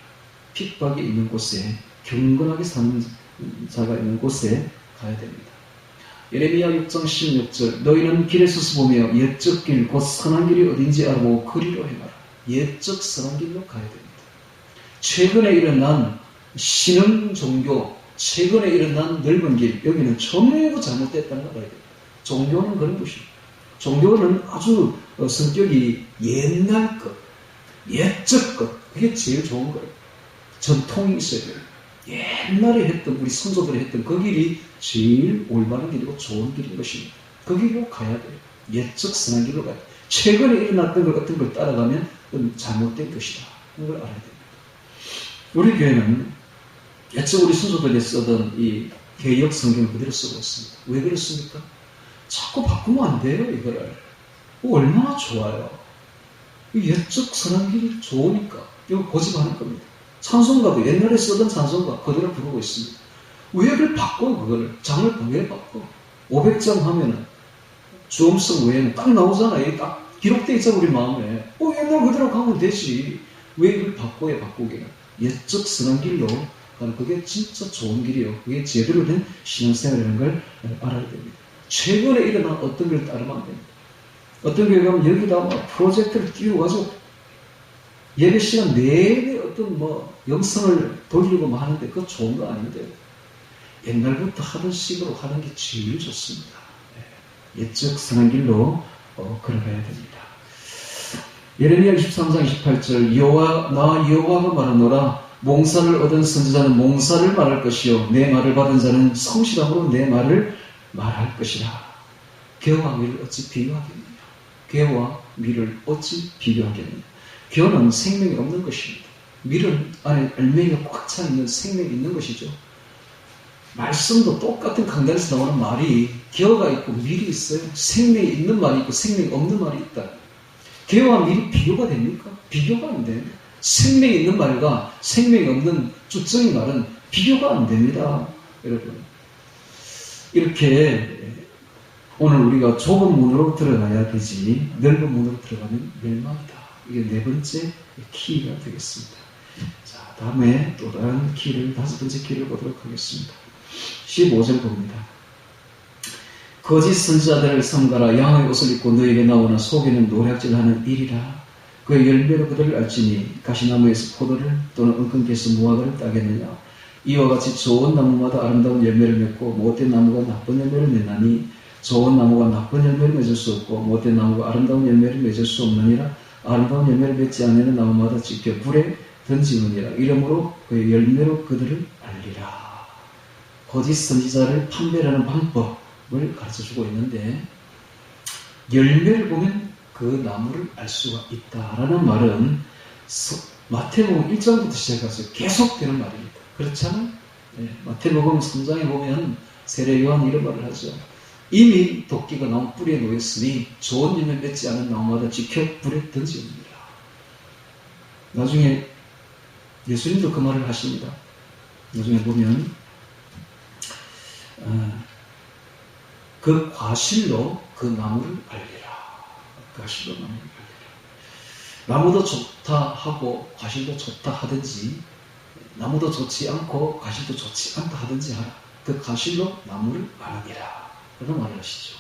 핍박이 있는 곳에 경건하게 사는 자가 있는 곳에 가야 됩니다. 예레미야 6장 16절 너희는 길에 서서 보며 옛적 길 곧 선한 길이 어딘지 알아보고 그리로 행하라. 옛적 선한 길로 가야 됩니다. 최근에 일어난 신흥 종교, 최근에 일어난 넓은 길, 여기는 전부 잘못됐다는 걸 알아야 됩니다. 종교는 그런 것입니다. 종교는 아주 성격이 옛날 것, 옛적 것, 그게 제일 좋은 거예요. 전통이 있어야 돼요. 옛날에 했던, 우리 선조들이 했던 그 길이 제일 올바른 길이고 좋은 길인 것입니다. 그 길로 가야 돼요. 옛적 선한 길로 가야 돼요. 최근에 일어났던 것 같은 걸 따라가면 그건 잘못된 것이다. 그걸 알아야 됩니다. 우리 교회는 옛적 우리 선조들이 쓰던 이 개역 성경을 그대로 쓰고 있습니다. 왜 그렇습니까? 자꾸 바꾸면 안 돼요, 이거를. 얼마나 좋아요. 이 옛적 선한 길이 좋으니까 이거 고집하는 겁니다. 찬송가도 옛날에 쓰던 찬송가 그대로 부르고 있습니다. 왜 이걸 바꿔, 그거를? 장을 왜 바꿔? 500장 하면은 주음성 외에는 딱 나오잖아. 이게 딱 기록되어 있잖아, 우리 마음에. 옛날 그대로 가면 되지. 왜 이걸 바꿔야 바꾸기는? 옛적 선한 길로 가는 그게 진짜 좋은 길이요. 그게 제대로 된 신앙생활이라는 걸 알아야 됩니다. 최근에 일어난 어떤 걸 따르면 안 됩니다. 어떤 교회 가면 여기다 프로젝트를 띄워가지고 예배 시간 내내 어떤 영상을 돌리고 하는데 그거 좋은 거 아닌데 옛날부터 하던 식으로 하는 게 제일 좋습니다. 옛적 선한 길로 걸어가야 됩니다. 예레미야 23장 28절 나 여호와가 말하노라 몽사를 얻은 선지자는 몽사를 말할 것이요 내 말을 받은 자는 성실함으로 내 말을 말할 것이라. 겨와 밀을 어찌 비교하겠느냐. 겨와 밀을 어찌 비교하겠느냐. 겨는 생명이 없는 것입니다. 밀은 안에 알맹이가 꽉 차있는 생명이 있는 것이죠. 말씀도 똑같은 강단에서 나오는 말이 겨가 있고 밀이 있어요. 생명이 있는 말이 있고 생명이 없는 말이 있다. 겨와 밀이 비교가 됩니까? 비교가 안 돼요. 생명이 있는 말과 생명이 없는 주적인 말은 비교가 안 됩니다. 여러분. 이렇게 오늘 우리가 좁은 문으로 들어가야 되지 넓은 문으로 들어가면 멸망이다. 이게 네 번째 키가 되겠습니다. 자, 다음에 또 다른 키를, 다섯 번째 키를 보도록 하겠습니다. 15절 봅니다. 거짓 선지자들을 삼가라. 양의 옷을 입고 너에게 나오나 속에는 노략질하는 일이라. 그의 열매로 그들을 알지니 가시나무에서 포도를 또는 은근기에서 무화과를 따겠느냐. 이와 같이 좋은 나무마다 아름다운 열매를 맺고 못된 나무가 나쁜 열매를 맺나니 좋은 나무가 나쁜 열매를 맺을 수 없고 못된 나무가 아름다운 열매를 맺을 수 없느니라. 아름다운 열매를 맺지 않는 나무마다 직접 불에 던지느니라. 이러므로 그의 열매로 그들을 알리라. 거짓 선지자를 판별하는 방법을 가르쳐주고 있는데 열매를 보면 그 나무를 알 수가 있다라는 말은 마태복음 1장부터 시작해서 계속되는 말입니다. 그렇잖아요? 네, 마태복음 3장에 보면 세례 요한 이런 말을 하죠. 이미 도끼가 나무 뿌리에 놓였으니 좋은 열매 맺지 않은 나무마다 지켜 불에 던지옵니다. 나중에 예수님도 그 말을 하십니다. 나중에 보면 그 과실로 그 나무를 알리라. 과실로 나무를 알리라. 나무도 좋다 하고 과실도 좋다 하든지 나무도 좋지 않고 과실도 좋지 않다 하든지 하라. 그 과실로 나무를 알리라. 그런 말을 하시죠.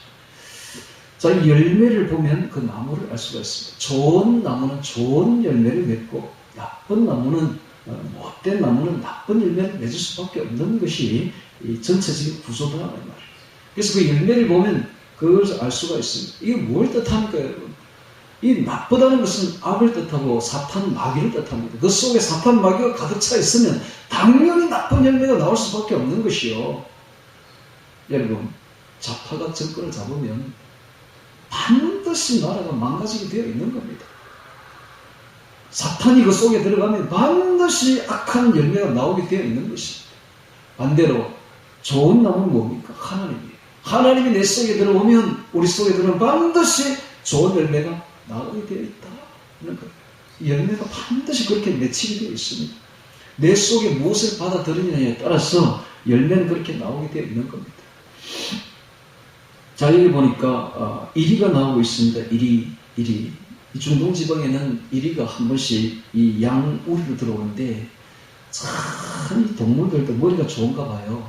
자, 이 열매를 보면 그 나무를 알 수가 있습니다. 좋은 나무는 좋은 열매를 맺고 나쁜 나무는 못된 나무는 나쁜 열매를 맺을 수밖에 없는 것이 이 전체적인 구조다라는 말이에요. 그래서 그 열매를 보면 그것을 알 수가 있습니다. 이게 뭘 뜻합니까, 여러분? 이 나쁘다는 것은 악을 뜻하고 사탄 마귀를 뜻합니다. 그 속에 사탄 마귀가 가득 차 있으면 당연히 나쁜 열매가 나올 수밖에 없는 것이요. 여러분, 좌파가 정권을 잡으면 반드시 나라가 망가지게 되어 있는 겁니다. 사탄이 그 속에 들어가면 반드시 악한 열매가 나오게 되어 있는 것입니다. 반대로 좋은 나무는 뭡니까? 하나님이에요. 하나님이 내 속에 들어오면, 우리 속에 들어오면 반드시 좋은 열매가 나오게 되어 있다. 그러니까 열매가 반드시 그렇게 맺히게 되어 있습니다. 내 속에 무엇을 받아들이느냐에 따라서 열매는 그렇게 나오게 되어 있는 겁니다. 자, 여기 보니까 이리가 나오고 있습니다. 이리. 이 중동 지방에는 이리가 한 번씩 이 양우리로 들어오는데 참 이 동물들도 머리가 좋은가 봐요.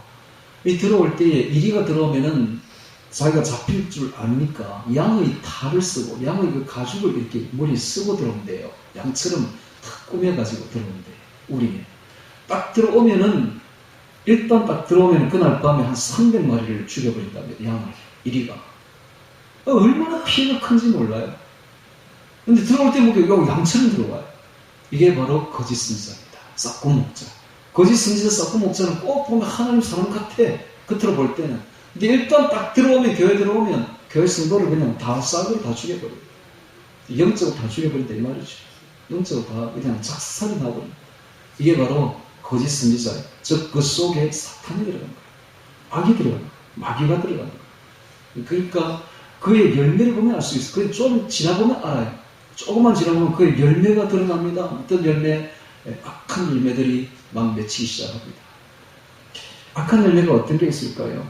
이 들어올 때에 이리가 들어오면은 자기가 잡힐 줄 아니까 양의 탈을 쓰고 양의 그 가죽을 이렇게 머리에 쓰고 들어온대요. 양처럼 탁 꾸며가지고 들어온대요. 우리에. 딱 들어오면은 일단 딱 들어오면 그날 밤에 한 300마리를 죽여버린답니다. 양을. 이리가. 얼마나 피해가 큰지 몰라요. 근데 들어올 때 보니까 양처럼 들어와요. 이게 바로 거짓 선지자입니다. 싹군 목자. 거짓 선지자 싹군 목자는 꼭 보면 하나님 사람 같아. 겉으로 볼 때는. 근데 일단 딱 들어오면, 교회 들어오면 교회 성도를 그냥 다 싹을 다 죽여버려요. 영적으로 다 죽여버린다 이 말이죠. 영적으로 다 그냥 작살이 나버립니다. 이게 바로 거짓 선지자예요. 즉 그 속에 사탄이 들어간 거예요. 악이 들어간 거예요. 마귀가 들어간 거예요. 그러니까 그의 열매를 보면 알 수 있어요. 그게 좀 지나보면 알아요. 조금만 지나보면 그의 열매가 드러납니다. 어떤 열매? 악한 열매들이 막 맺히기 시작합니다. 악한 열매가 어떤 게 있을까요?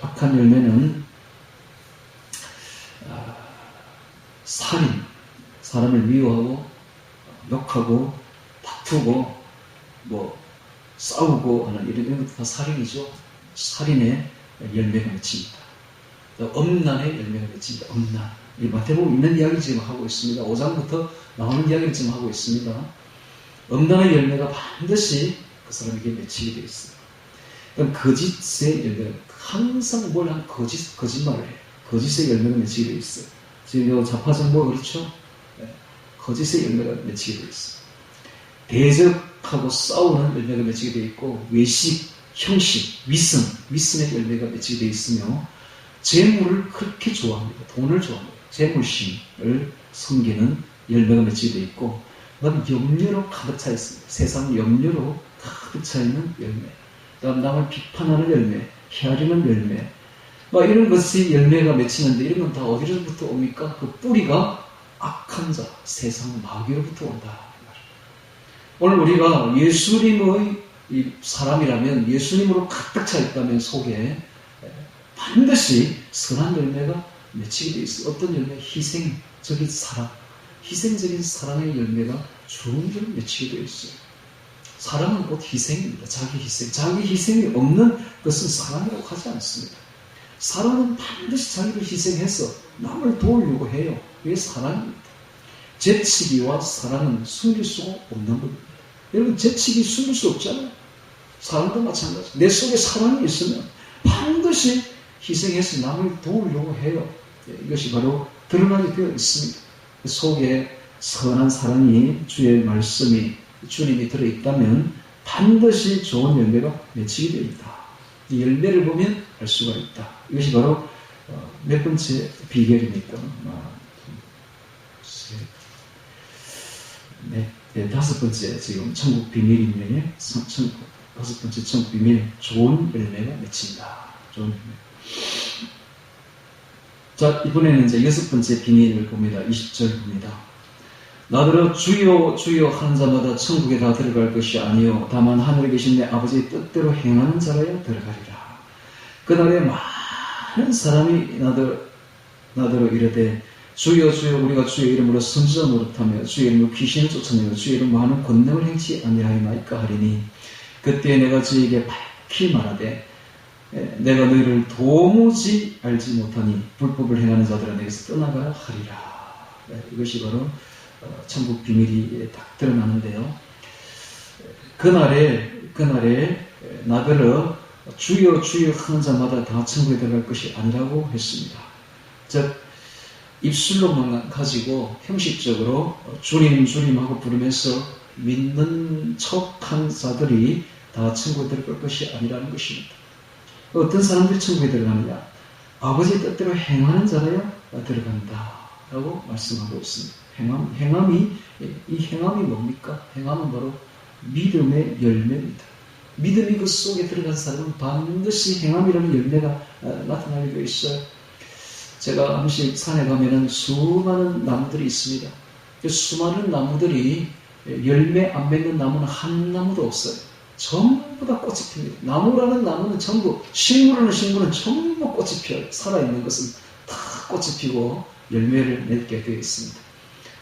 악한 열매는 살인, 사람을 미워하고 욕하고 다투고 뭐 싸우고 하는 이런 것도 다 살인이죠. 살인의 열매가 맺힙니다. 엄난의 열매가 맺힙니다. 엄난. 이 마태복음 있는 이야기 지금 하고 있습니다. 5장부터 나오는 이야기를 지금 하고 있습니다. 엄난의 열매가 반드시 그 사람에게 맺히게 되어 있어요. 그럼 거짓의 열매가 항상 뭘 하면 거짓말을 해요. 거짓의 열매가 맺히게 되어 있어요. 지금 좌파 정보가 그렇죠? 네. 거짓의 열매가 맺히게 되어 있어요. 대적하고 싸우는 열매가 맺히게 되어 있고, 외식, 형식, 위선의 열매가 맺히게 되어 있으며, 재물을 그렇게 좋아합니다. 돈을 좋아합니다. 재물심을 섬기는 열매가 맺히게 되어 있고, 그다음 염려로 가득 차 있습니다. 세상 염려로 가득 차 있는 열매. 그다음 남을 비판하는 열매, 헤아리는 열매. 막 이런 것이 열매가 맺히는데 이런 건 다 어디로부터 옵니까? 그 뿌리가 악한 자, 세상 마귀로부터 온다. 오늘 우리가 예수님의 이 사람이라면, 예수님으로 가득 차 있다면 속에 반드시 선한 열매가 맺히게 되어 있어요. 어떤 열매? 희생적인 사랑. 희생적인 사랑의 열매가 줄줄 맺히게 되어 있어요. 사랑은 곧 희생입니다. 자기 희생. 자기 희생이 없는 것은 사랑이라고 하지 않습니다. 사랑은 반드시 자기를 희생해서 남을 도우려고 해요. 이게 사랑입니다. 재치기와 사랑은 숨길 수가 없는 겁니다. 여러분, 재치기 숨길 수 없잖아요. 사랑도 마찬가지. 내 속에 사랑이 있으면 반드시 희생해서 남을 도우려고 해요. 이것이 바로 드러나게 되어 있습니다. 그 속에 선한 사랑이, 주의 말씀이, 주님이 들어있다면 반드시 좋은 열매가 맺히게 되어 있다. 이 열매를 보면 알 수가 있다. 이것이 바로 몇 번째 비결입니까? 다섯 번째 지금 천국 비밀이면요. 다섯 번째 천국 비밀, 좋은 열매가 맺힌다. 좋은 열매. 자, 이번에는 이제 여섯 번째 비밀을 봅니다. 20절 봅니다. 나더러 주여 주여 하는 자마다 천국에 다 들어갈 것이 아니요 다만 하늘에 계신 내 아버지의 뜻대로 행하는 자라야 들어가리라. 그날에 많은 사람이 나더러 이르되 주여 주여 우리가 주의 이름으로 선지자 노릇하며 주의 이름으로 귀신을 쫓아내며 주의 이름으로 많은 권능을 행치 아니하였나이까 하리니 그때 내가 저에게 밝히 말하되 내가 너희를 도무지 알지 못하니 불법을 행하는 자들아 내게서 떠나가야 하리라. 이것이 바로 천국 비밀이 딱 드러나는데요. 그날에 나더러 주여 주여 하는 자마다 다 천국에 들어갈 것이 아니라고 했습니다. 즉 입술로만 가지고 형식적으로 주님 주님 하고 부르면서 믿는 척한 자들이 다 천국에 들어갈 것이 아니라는 것입니다. 어떤 사람들이 천국에 들어가느냐? 아버지 뜻대로 행하는 자라야 들어간다 라고 말씀하고 있습니다. 이 행함이 뭡니까? 행함은 바로 믿음의 열매입니다. 믿음이 그 속에 들어간 사람은 반드시 행함이라는 열매가 나타나게 되어 있어요. 제가 한번씩 산에 가면은 수많은 나무들이 있습니다. 그 수많은 나무들이 열매 안 맺는 나무는 한 나무도 없어요. 전부 다 꽃이 핍니다. 나무라는 나무는 전부, 식물하는 식물은 전부 꽃이 피어요. 살아있는 것은 다 꽃이 피고 열매를 맺게 되어 있습니다.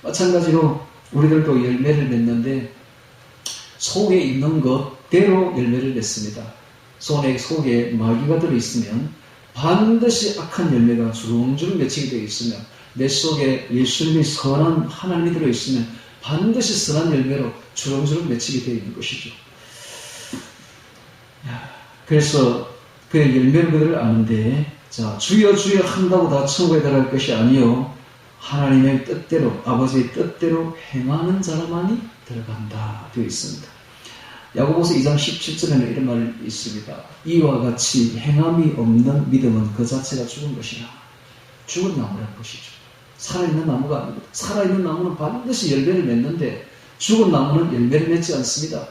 마찬가지로 우리들도 열매를 맺는데 속에 있는 것대로 열매를 맺습니다. 속에 마귀가 들어있으면 반드시 악한 열매가 주렁주렁 맺히게 되어 있으며 내 속에 예수님이 선한 하나님이 들어있으면 반드시 선한 열매로 주렁주렁 맺히게 되어 있는 것이죠. 그래서 그의 열매를 그들을 아는데 자 주여 주여 한다고 다 천국에 들어갈 것이 아니요 하나님의 뜻대로 아버지의 뜻대로 행하는 자라만이 들어간다 되어 있습니다. 야고보서 2장 17절에는 이런 말이 있습니다. 이와 같이 행함이 없는 믿음은 그 자체가 죽은 것이라. 죽은 나무라는 것이죠. 살아있는 나무가 아닙니다. 살아있는 나무는 반드시 열매를 맺는데 죽은 나무는 열매를 맺지 않습니다.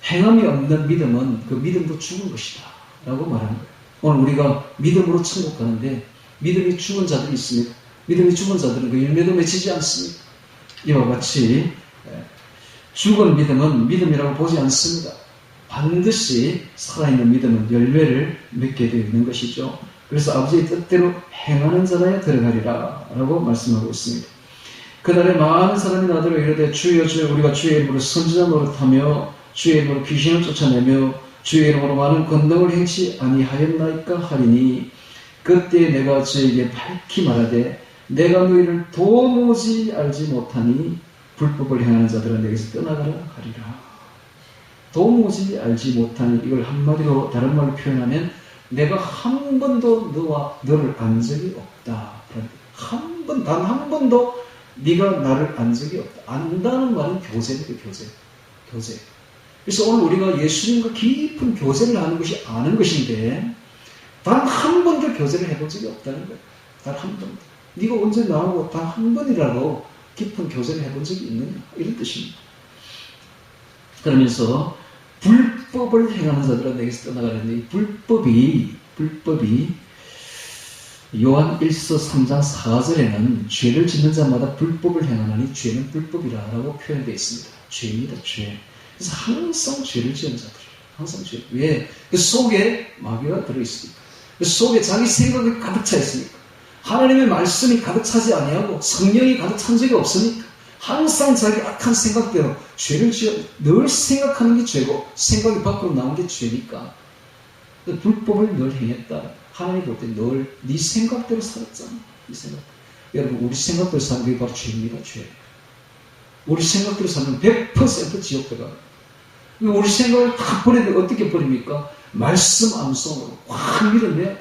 행함이 없는 믿음은 그 믿음도 죽은 것이다 라고 말하는 거예요. 오늘 우리가 믿음으로 천국 가는데 믿음이 죽은 자들이 있습니다. 믿음이 죽은 자들은 그 열매도 맺히지 않습니다. 이와 같이 죽은 믿음은 믿음이라고 보지 않습니다. 반드시 살아있는 믿음은 열매를 맺게 되어 있는 것이죠. 그래서 아버지의 뜻대로 행하는 자라야 들어가리라 라고 말씀하고 있습니다. 그날에 많은 사람이 나더러 이르되 주여 주여 우리가 주의 이름으로 선지자 노릇하며 주의 이름으로 귀신을 쫓아내며 주의 이름으로 많은 권능을 행치 아니하였나이까 하리니 그때 내가 저에게 밝히 말하되 내가 너희를 도무지 알지 못하니 불법을 행하는 자들은 내게서 떠나가라 하리라. 도무지 알지 못하니 이걸 한마디로 다른 말로 표현하면 내가 한 번도 너를 안 적이 없다. 단 한 번도 네가 나를 안 적이 없다. 안다는 말은 교제입니다. 교제. 그래서 오늘 우리가 예수님과 깊은 교제를 하는 것이 아는 것인데 단 한 번도 교제를 해본 적이 없다는 거예요. 단 한 번도. 네가 언제 나하고 단 한 번이라도 깊은 교제를 해본 적이 있느냐 이런 뜻입니다. 그러면서 불법을 행하는 자들은 내게서 떠나가는데 불법이 요한 1서 3장 4절에는 죄를 짓는 자마다 불법을 행하나니 죄는 불법이라고 표현되어 있습니다. 죄입니다. 죄. 그래서 항상 죄를 지은 자들. 항상 죄. 왜? 그 속에 마귀가 들어있으니까. 그 속에 자기 생각이 가득 차 있으니까. 하나님의 말씀이 가득 차지 아니하고 성령이 가득 찬 적이 없으니까. 항상 자기 악한 생각대로 죄를 지어 늘 생각하는 게 죄고 생각이 밖으로 나온 게 죄니까. 불법을 늘 행했다. 하나님 볼 때 늘 네 생각대로 살았잖아. 네 생각. 여러분 우리 생각대로 사는 게 바로 죄입니다. 죄. 우리 생각대로 살면 100% 지옥 들어가. 우리 생각을 다 버리면 어떻게 버립니까? 말씀 암송으로 확 밀어내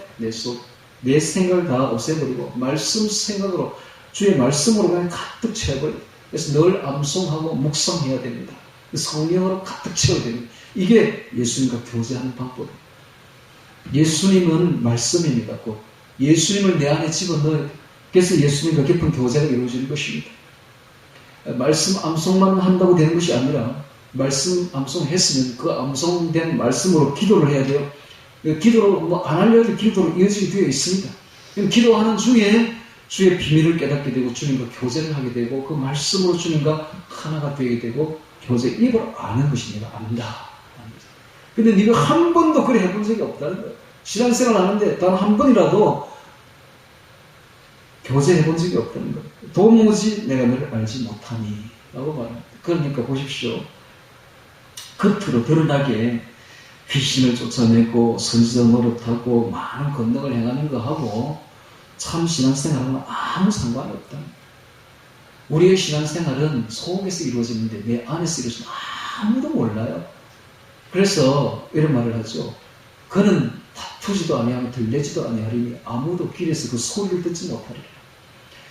내 생각을 다 없애버리고 말씀 생각으로 주의 말씀으로 그냥 가득 채워버려. 그래서 늘 암송하고 묵상해야 됩니다. 성령으로 가득 채워야 됩니다. 이게 예수님과 교제하는 방법이에요. 예수님은 말씀입니다. 꼭 예수님을 내 안에 집어넣어야 돼요. 그래서 예수님과 깊은 교제가 이루어지는 것입니다. 말씀 암송만 한다고 되는 것이 아니라 말씀 암송했으면 그 암송된 말씀으로 기도를 해야 돼요. 기도로 안 하려도 기도로 이어지게 되어 있습니다. 기도하는 중에 주의 비밀을 깨닫게 되고 주님과 교제를 하게 되고 그 말씀으로 주님과 하나가 되게 되고 교제 이걸 아는 것입니다. 안다. 근데 네가 한 번도 그래 해본 적이 없다는 거예요. 신앙생활 하는데 단 한 번이라도 교제해본 적이 없다는 거예요. 도무지 내가 너를 알지 못하니 라고 말합니다. 그러니까 보십시오. 겉으로 드러나게 귀신을 쫓아내고 선지자 노릇하고 많은 권능을 행하는 거하고 참 신앙생활은 아무 상관이 없다. 우리의 신앙생활은 속에서 이루어지는데 내 안에서 이루어지는 아무도 몰라요. 그래서 이런 말을 하죠. 그는 다투지도 아니하며 들레지도 아니하리니 아무도 길에서 그 소리를 듣지 못하리라.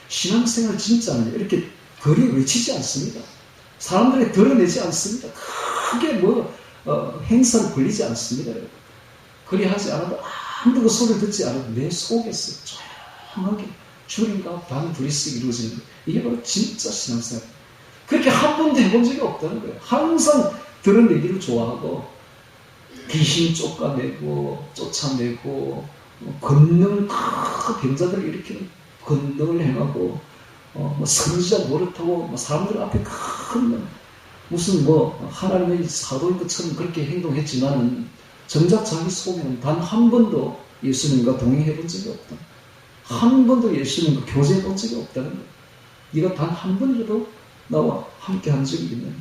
신앙생활 진짜 이렇게 거리에 외치지 않습니다. 사람들에게 드러내지 않습니다. 크게 행사를 벌리지 않습니다. 그리하지 않아도 아무도 그 소리를 듣지 않아도 내 속에서 조용하게 주님과 반 둘이씩 이루어지는 거예요. 이게 바로 진짜 신앙생활. 그렇게 한 번도 해본 적이 없다는 거예요. 항상 드러내기를 좋아하고 귀신 쫓아내고 권능을 병자들을 일으키는 권능을 행하고 선지자 노릇하고 사람들 앞에 큰 무슨 하나님의 사도인 것처럼 그렇게 행동했지만 정작 자기 속에는 단 한 번도 예수님과 동행해 본 적이 없다. 한 번도 예수님과 교제해 본 적이 없다는 거예요. 네가 단 한 번이라도 나와 함께 한 적이 있느냐.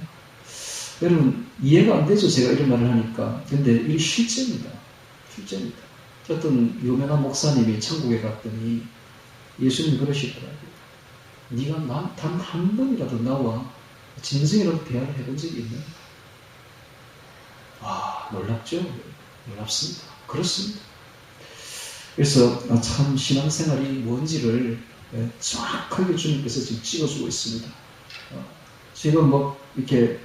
여러분 이해가 안 되죠. 제가 이런 말을 하니까. 근데 이게 실제입니다. 실제입니다. 어떤 유명한 목사님이 천국에 갔더니 예수님이 그러시더라고요. 네가 단 한 번이라도 나와 진정이라도 대화를 해본 적이 있느냐. 놀랍죠? 놀랍습니다. 그렇습니다. 그래서 참 신앙생활이 뭔지를 정확하게 주님께서 지금 찍어주고 있습니다. 지금 이렇게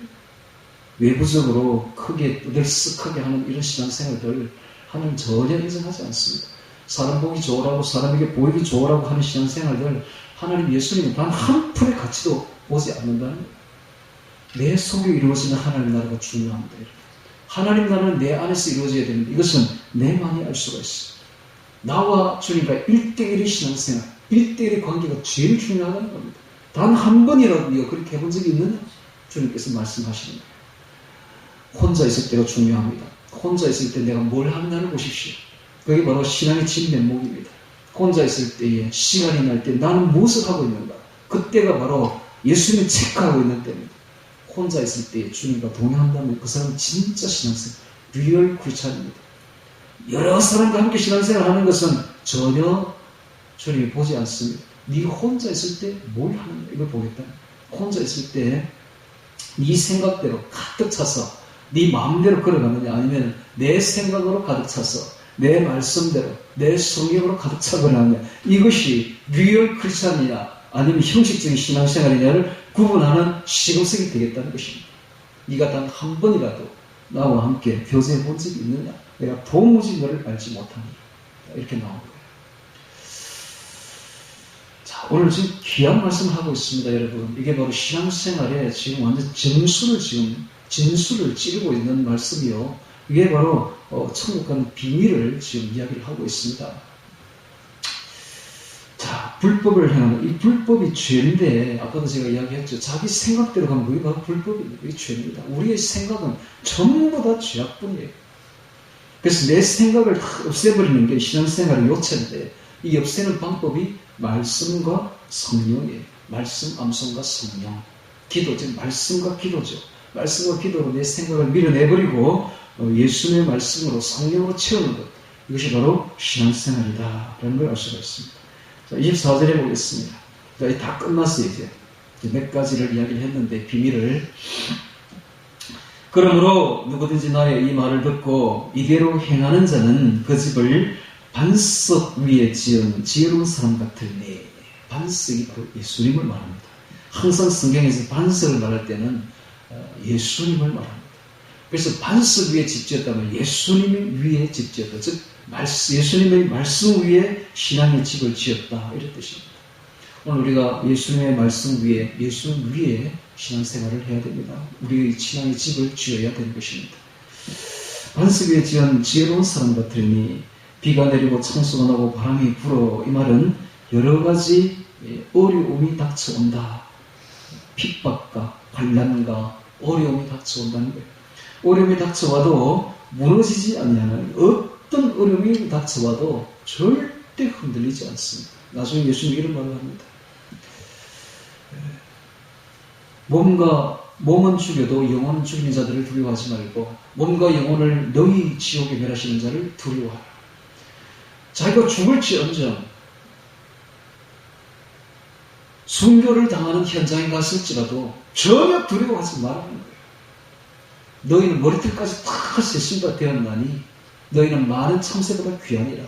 외부적으로 크게 뜨들썩하게 하는 이런 신앙생활들 하나님 전혀 인정하지 않습니다. 사람 보기 좋으라고 사람에게 보이기 좋으라고 하는 신앙생활들 하나님 예수님은 단 한 푼의 가치도 보지 않는다는 거예요. 내 속에 이루어지는 하나님 나라가 중요합니다. 하나님 나라는 내 안에서 이루어져야 되는데 이것은 내만이 알 수가 있어요. 나와 주님과 1대1의 신앙생활, 1대1의 관계가 제일 중요하다는 겁니다. 단 한 번이라도 네가 그렇게 해본 적이 있느냐? 주님께서 말씀하시는 거예요. 혼자 있을 때가 중요합니다. 혼자 있을 때 내가 뭘 하느냐를 보십시오. 그게 바로 신앙의 진면목입니다. 혼자 있을 때에 시간이 날 때 나는 무엇을 하고 있는가? 그때가 바로 예수님을 체크하고 있는 때입니다. 혼자 있을 때 주님과 동행한다면 그 사람은 진짜 신앙생활, 리얼 크리스찬입니다. 여러 사람과 함께 신앙생활 하는 것은 전혀 주님이 보지 않습니다. 네가 혼자 있을 때 뭘 하는가 이걸 보겠다. 혼자 있을 때 네 생각대로 가득 차서 네 마음대로 걸어가느냐 아니면 내 생각으로 가득 차서 내 말씀대로 내 성경으로 가득 차거나 이것이 리얼 크리스찬이냐 아니면 형식적인 신앙생활이냐를 구분하는 시금석이 되겠다는 것입니다. 네가 단 한 번이라도 나와 함께 교제해 본 적이 있느냐? 내가 도무지 너를 알지 못하니 이렇게 나온 거예요. 자, 오늘 지금 귀한 말씀을 하고 있습니다, 여러분. 이게 바로 신앙생활에 지금 완전 진수를 찌르고 있는 말씀이요. 이게 바로 천국 가는 비밀을 지금 이야기를 하고 있습니다. 자, 불법을 행하는 이 불법이 죄인데 아까도 제가 이야기했죠. 자기 생각대로 가면 그게 바로 불법입니다. 그게 죄입니다. 우리의 생각은 전부 다 죄악뿐이에요. 그래서 내 생각을 다 없애버리는 게 신앙생활의 요체인데 이 없애는 방법이 말씀과 성령이에요. 말씀, 암송과 성령. 기도, 즉 말씀과 기도죠. 말씀과 기도로 내 생각을 밀어내버리고 예수님의 말씀으로 성령으로 채우는 것. 이것이 바로 신앙생활이다 라는 걸 알 수가 있습니다. 자, 24절에 보겠습니다. 자, 다 끝났어요. 이제 몇 가지를 이야기를 했는데 비밀을. 그러므로 누구든지 나의 이 말을 듣고 이대로 행하는 자는 그 집을 반석 위에 지은 지혜로운 사람 같으니. 반석이 바로 예수님을 말합니다. 항상 성경에서 반석을 말할 때는 예수님을 말합니다. 그래서 반석 위에 집 지었다면 예수님 위에 집 지었다. 즉 예수님의 말씀 위에 신앙의 집을 지었다 이런 뜻입니다. 오늘 우리가 예수님의 말씀 위에 예수님 위에 신앙생활을 해야 됩니다. 우리의 신앙의 집을 지어야 되는 것입니다. 반석 위에 지은 지혜로운 사람 같으니 비가 내리고 창수가 나고 바람이 불어. 이 말은 여러 가지 어려움이 닥쳐온다. 핍박과 환난과 어려움이 닥쳐온다는 거예요. 어려움이 닥쳐와도 무너지지 아니하는 어떤 어려움이 닥쳐와도 절대 흔들리지 않습니다. 나중에 예수님이 이런 말을 합니다. 몸은 죽여도 영혼은 죽이는 자들을 두려워하지 말고 몸과 영혼을 너희 지옥에 멸하시는 자를 두려워하라. 자기가 죽을지언정 순교를 당하는 현장에 갔을지라도 전혀 두려워하지 말라는 거예요. 너희는 머리털까지 다 세신바 되었나니 너희는 많은 참새보다 귀하니라.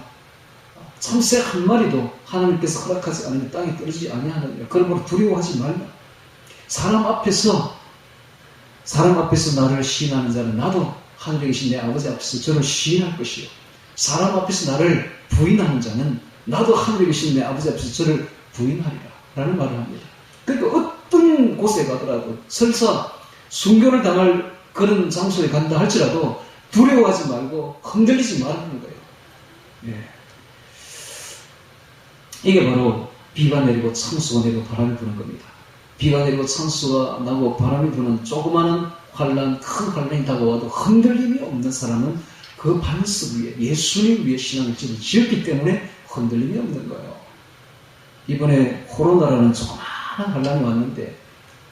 참새 한 마리도 하나님께서 허락하지 않으면 땅에 떨어지지 아니하느니라. 그러므로 두려워하지 말라. 사람 앞에서 나를 시인하는 자는 나도 하늘에 계신 내 아버지 앞에서 저를 시인할 것이요. 사람 앞에서 나를 부인하는 자는 나도 하늘에 계신 내 아버지 앞에서 저를 부인하리라. 라는 말을 합니다. 그러니까 어떤 곳에 가더라도 설사 순교를 당할 그런 장소에 간다 할지라도 두려워하지 말고 흔들리지 말라는 거예요. 예. 이게 바로 비가 내리고 창수가 내리고 바람이 부는 겁니다. 비가 내리고 창수가 나고 바람이 부는 조그마한 환란, 큰 환란이 다가와도 흔들림이 없는 사람은 그 반석 위에 예수님 위에 신앙을 지었기 때문에 흔들림이 없는 거예요. 이번에 코로나라는 조그마한 환란이 왔는데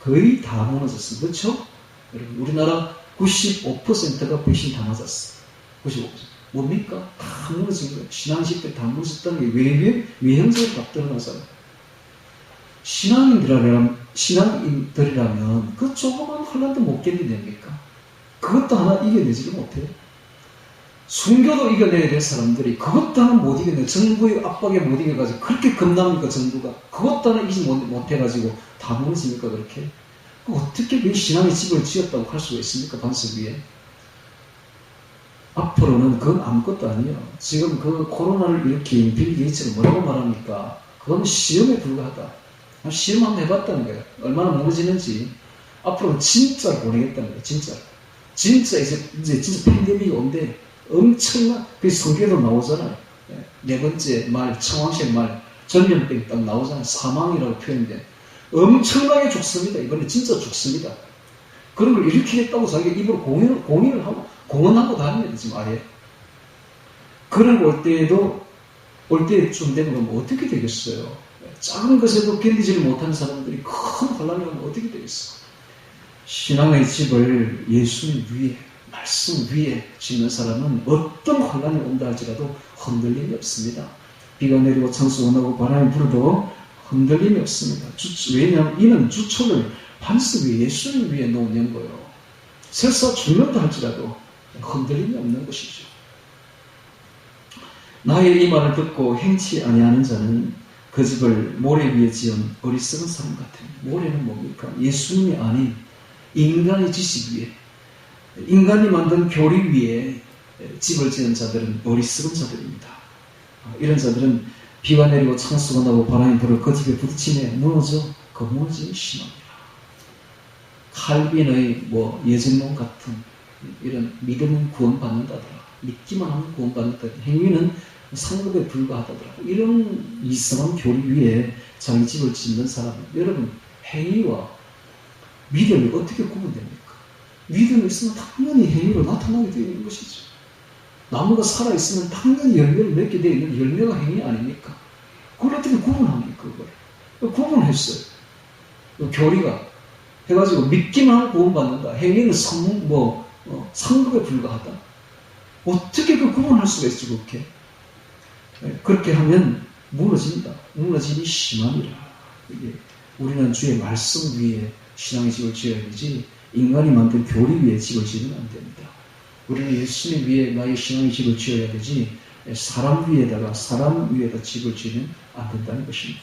거의 다 무너졌어요. 그렇죠? 여러분, 우리나라 95%가 백신 다 맞았어. 95%. 뭡니까? 다 무너진 거예요. 신앙식 때 다 무너졌다는 게 외형적으로 다 드러나잖아요. 신앙인들이라면 그 조그만 환란도 못 견디냅니까? 그것도 하나 이겨내지를 못해요. 순교도 이겨내야 될 사람들이 그것도 하나 못 이겨내요. 정부의 압박에 못 이겨가지고 그렇게 겁납니까, 정부가? 그것도 하나 이기지 못해가지고 다 무너집니까, 그렇게? 어떻게 그 신앙의 집을 지었다고 할 수가 있습니까, 반석 위에? 앞으로는 그건 아무것도 아니에요. 지금 그 코로나를 일으킨 빌 게이츠가 뭐라고 말합니까? 그건 시험에 불과하다. 시험 한번 해봤다는 거예요. 얼마나 무너지는지. 앞으로는 진짜로 보내겠다는 거예요, 진짜로. 진짜 이제 진짜 팬데믹이 온대. 엄청난, 그 성경에도 나오잖아요. 네 번째 말, 청황실 말, 전염병 딱 나오잖아요. 사망이라고 표현돼. 엄청나게 죽습니다. 이번에 진짜 죽습니다. 그런 걸 일으키겠다고 자기가 입으로 공언하고 다닙니다, 지금 아예. 그런 올 때쯤 되면 어떻게 되겠어요? 작은 것에도 견디지를 못하는 사람들이 큰 환란이 오면 어떻게 되겠어? 신앙의 집을 예수님 위에, 말씀 위에 짓는 사람은 어떤 환란이 온다 할지라도 흔들림이 없습니다. 비가 내리고 창수가 나고 바람이 불어도 흔들림이 없습니다. 왜냐하면 이는 주초를 반석 위에 예수님 위에 놓는 거예요. 설사 죽는다 할지라도 흔들림이 없는 것이죠. 나의 이 말을 듣고 행치 아니하는 자는 그 집을 모래 위에 지은 어리석은 사람 같아요. 모래는 뭡니까? 예수님이 아닌 인간의 지식 위에, 인간이 만든 교리 위에 집을 지은 자들은 어리석은 자들입니다. 이런 자들은 비가 내리고 창수가 나고 바람이 불어 그 집에 부딪히며 그 무너짐이 심합니다. 칼빈의 예전론 같은 이런 믿음은 구원받는다더라. 믿기만 하면 구원받는다더라. 행위는 상급에 불과하다더라. 이런 이상한 교리 위에 자기 집을 짓는 사람은 여러분 행위와 믿음이 어떻게 구분됩니까? 믿음이 있으면 당연히 행위로 나타나게 되어 있는 것이죠. 나무가 살아있으면 당연히 열매를 맺게 되어 있는 열매가 행위 아닙니까? 그걸 어떻게 구분합니까? 그걸 구분했어요. 교리가 해가지고 믿기만 하면 구원받는다. 행위는 상급에 불과하다. 어떻게 그 구분할 수가 있지, 그렇게? 그렇게 하면 무너진다. 무너짐이 심합니다. 이게 우리는 주의 말씀 위에 신앙의 집을 지어야 되지 인간이 만든 교리 위에 집을 지으면 안 됩니다. 우리는 예수님 위에 나의 신앙의 집을 지어야 되지 사람 위에다 집을 지으면 안 된다는 것입니다.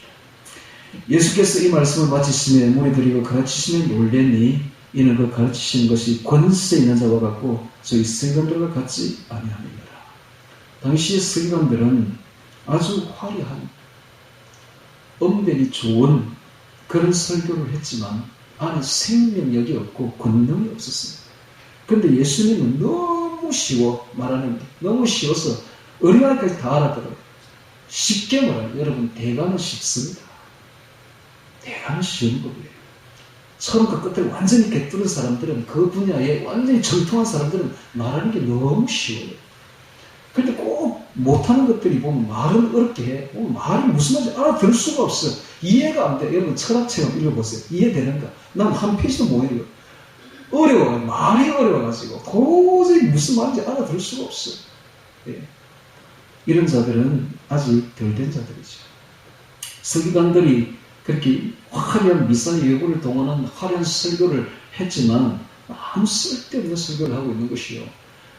예수께서 이 말씀을 마치시며 무리들이 가르치시면 놀랬니 이는 그 가르치시는 것이 권세 있는 자와 같고 저희 서기관들과 같지 아니하느니라. 당시의 서기관들은 아주 화려한 엄변이 좋은 그런 설교를 했지만 안에 생명력이 없고 권능이 없었습니다. 그런데 예수님은 너무 쉬워 말하는 게 너무 쉬워서 어린아이까지 다 알아들어요. 쉽게 말하면 여러분 대가는 쉽습니다. 대가는 쉬운 법이에요. 처음과 끝을 완전히 꿰뚫은 사람들은 그 분야에 완전히 정통한 사람들은 말하는 게 너무 쉬워요. 그런데 꼭 못하는 것들이 보면 말은 어렵게 해. 말이 무슨 말인지 알아들을 수가 없어요. 이해가 안 돼. 여러분 철학체험 읽어보세요. 이해되는가? 난 한 페이지도 못 읽어요. 어려워요. 말이 어려워가지고 도저히 무슨 말인지 알아들을 수가 없어요. 예. 이런 자들은 아직 덜 된 자들이죠. 서기관들이 그렇게 화려한 미사의 예고를 동원한 화려한 설교를 했지만 아무 쓸데없는 설교를 하고 있는 것이요.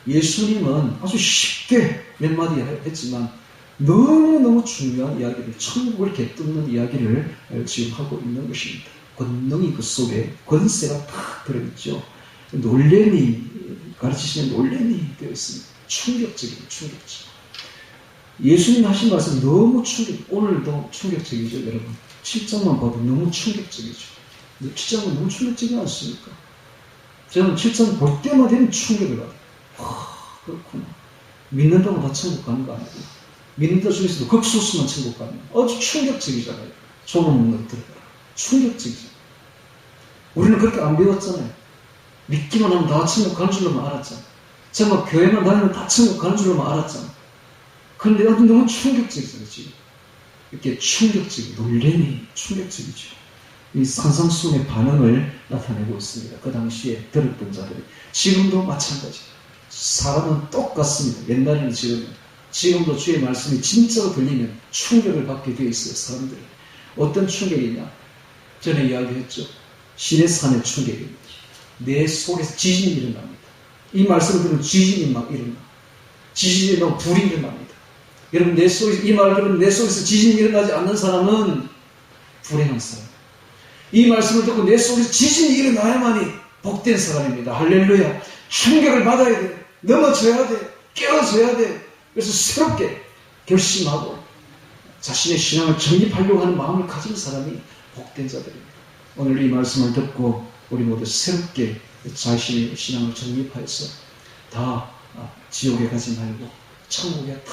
예수님은 아주 쉽게 몇 마디 했지만 너무너무 중요한 이야기를, 천국을 개뚫는 이야기를 지금 하고 있는 것입니다. 권능이 그 속에, 권세가 다 들어있죠. 놀래미, 가르치시는 놀래미 되어 있습니다. 충격적이죠. 예수님 하신 말씀 너무 오늘도 충격적이죠, 여러분. 7장만 봐도 너무 충격적이죠. 7장은 너무 충격적이지 않습니까? 저는 7장 볼 때마다 충격을 받아요. 그렇구나. 믿는다고 다 천국 가는 거 아니고, 믿는다 중에서도 극소수만 천국 가는 거. 아주 충격적이잖아요. 조문 있는 것들. 충격적이죠. 우리는 그렇게 안 배웠잖아요. 믿기만 하면 다 천국 가는 줄로만 알았잖아요. 정말 교회만 다니면 다 천국 가는 줄로만 알았잖아요. 그런데 너무 충격적이죠, 지금. 이렇게 충격적이고, 놀래미 충격적이죠. 이 산상수훈의 반응을 나타내고 있습니다. 그 당시에 들었던 자들이. 지금도 마찬가지예요. 사람은 똑같습니다. 옛날에는 지금도 주의 말씀이 진짜로 들리면 충격을 받게 되어 있어요, 사람들이. 어떤 충격이냐? 전에 이야기했죠. 시내산의 충격입니다. 내 속에서 지진이 일어납니다. 이 말씀을 들으면 지진이 막 일어나. 지진이 일어나고 불이 일어납니다. 여러분, 이 말을 들으면 내 속에서 지진이 일어나지 않는 사람은 불행한 사람. 이 말씀을 듣고 내 속에서 지진이 일어나야만이 복된 사람입니다. 할렐루야. 충격을 받아야 돼. 넘어져야 돼. 깨어져야 돼. 그래서 새롭게 결심하고 자신의 신앙을 정립하려고 하는 마음을 가진 사람이 복된 자들입니다. 오늘 이 말씀을 듣고 우리 모두 새롭게 자신의 신앙을 정립하여서 다 지옥에 가지 말고 천국에 다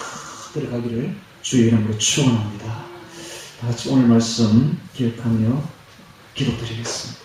들어가기를 주의 이름으로 축원합니다. 다 같이 오늘 말씀 기억하며 기도드리겠습니다.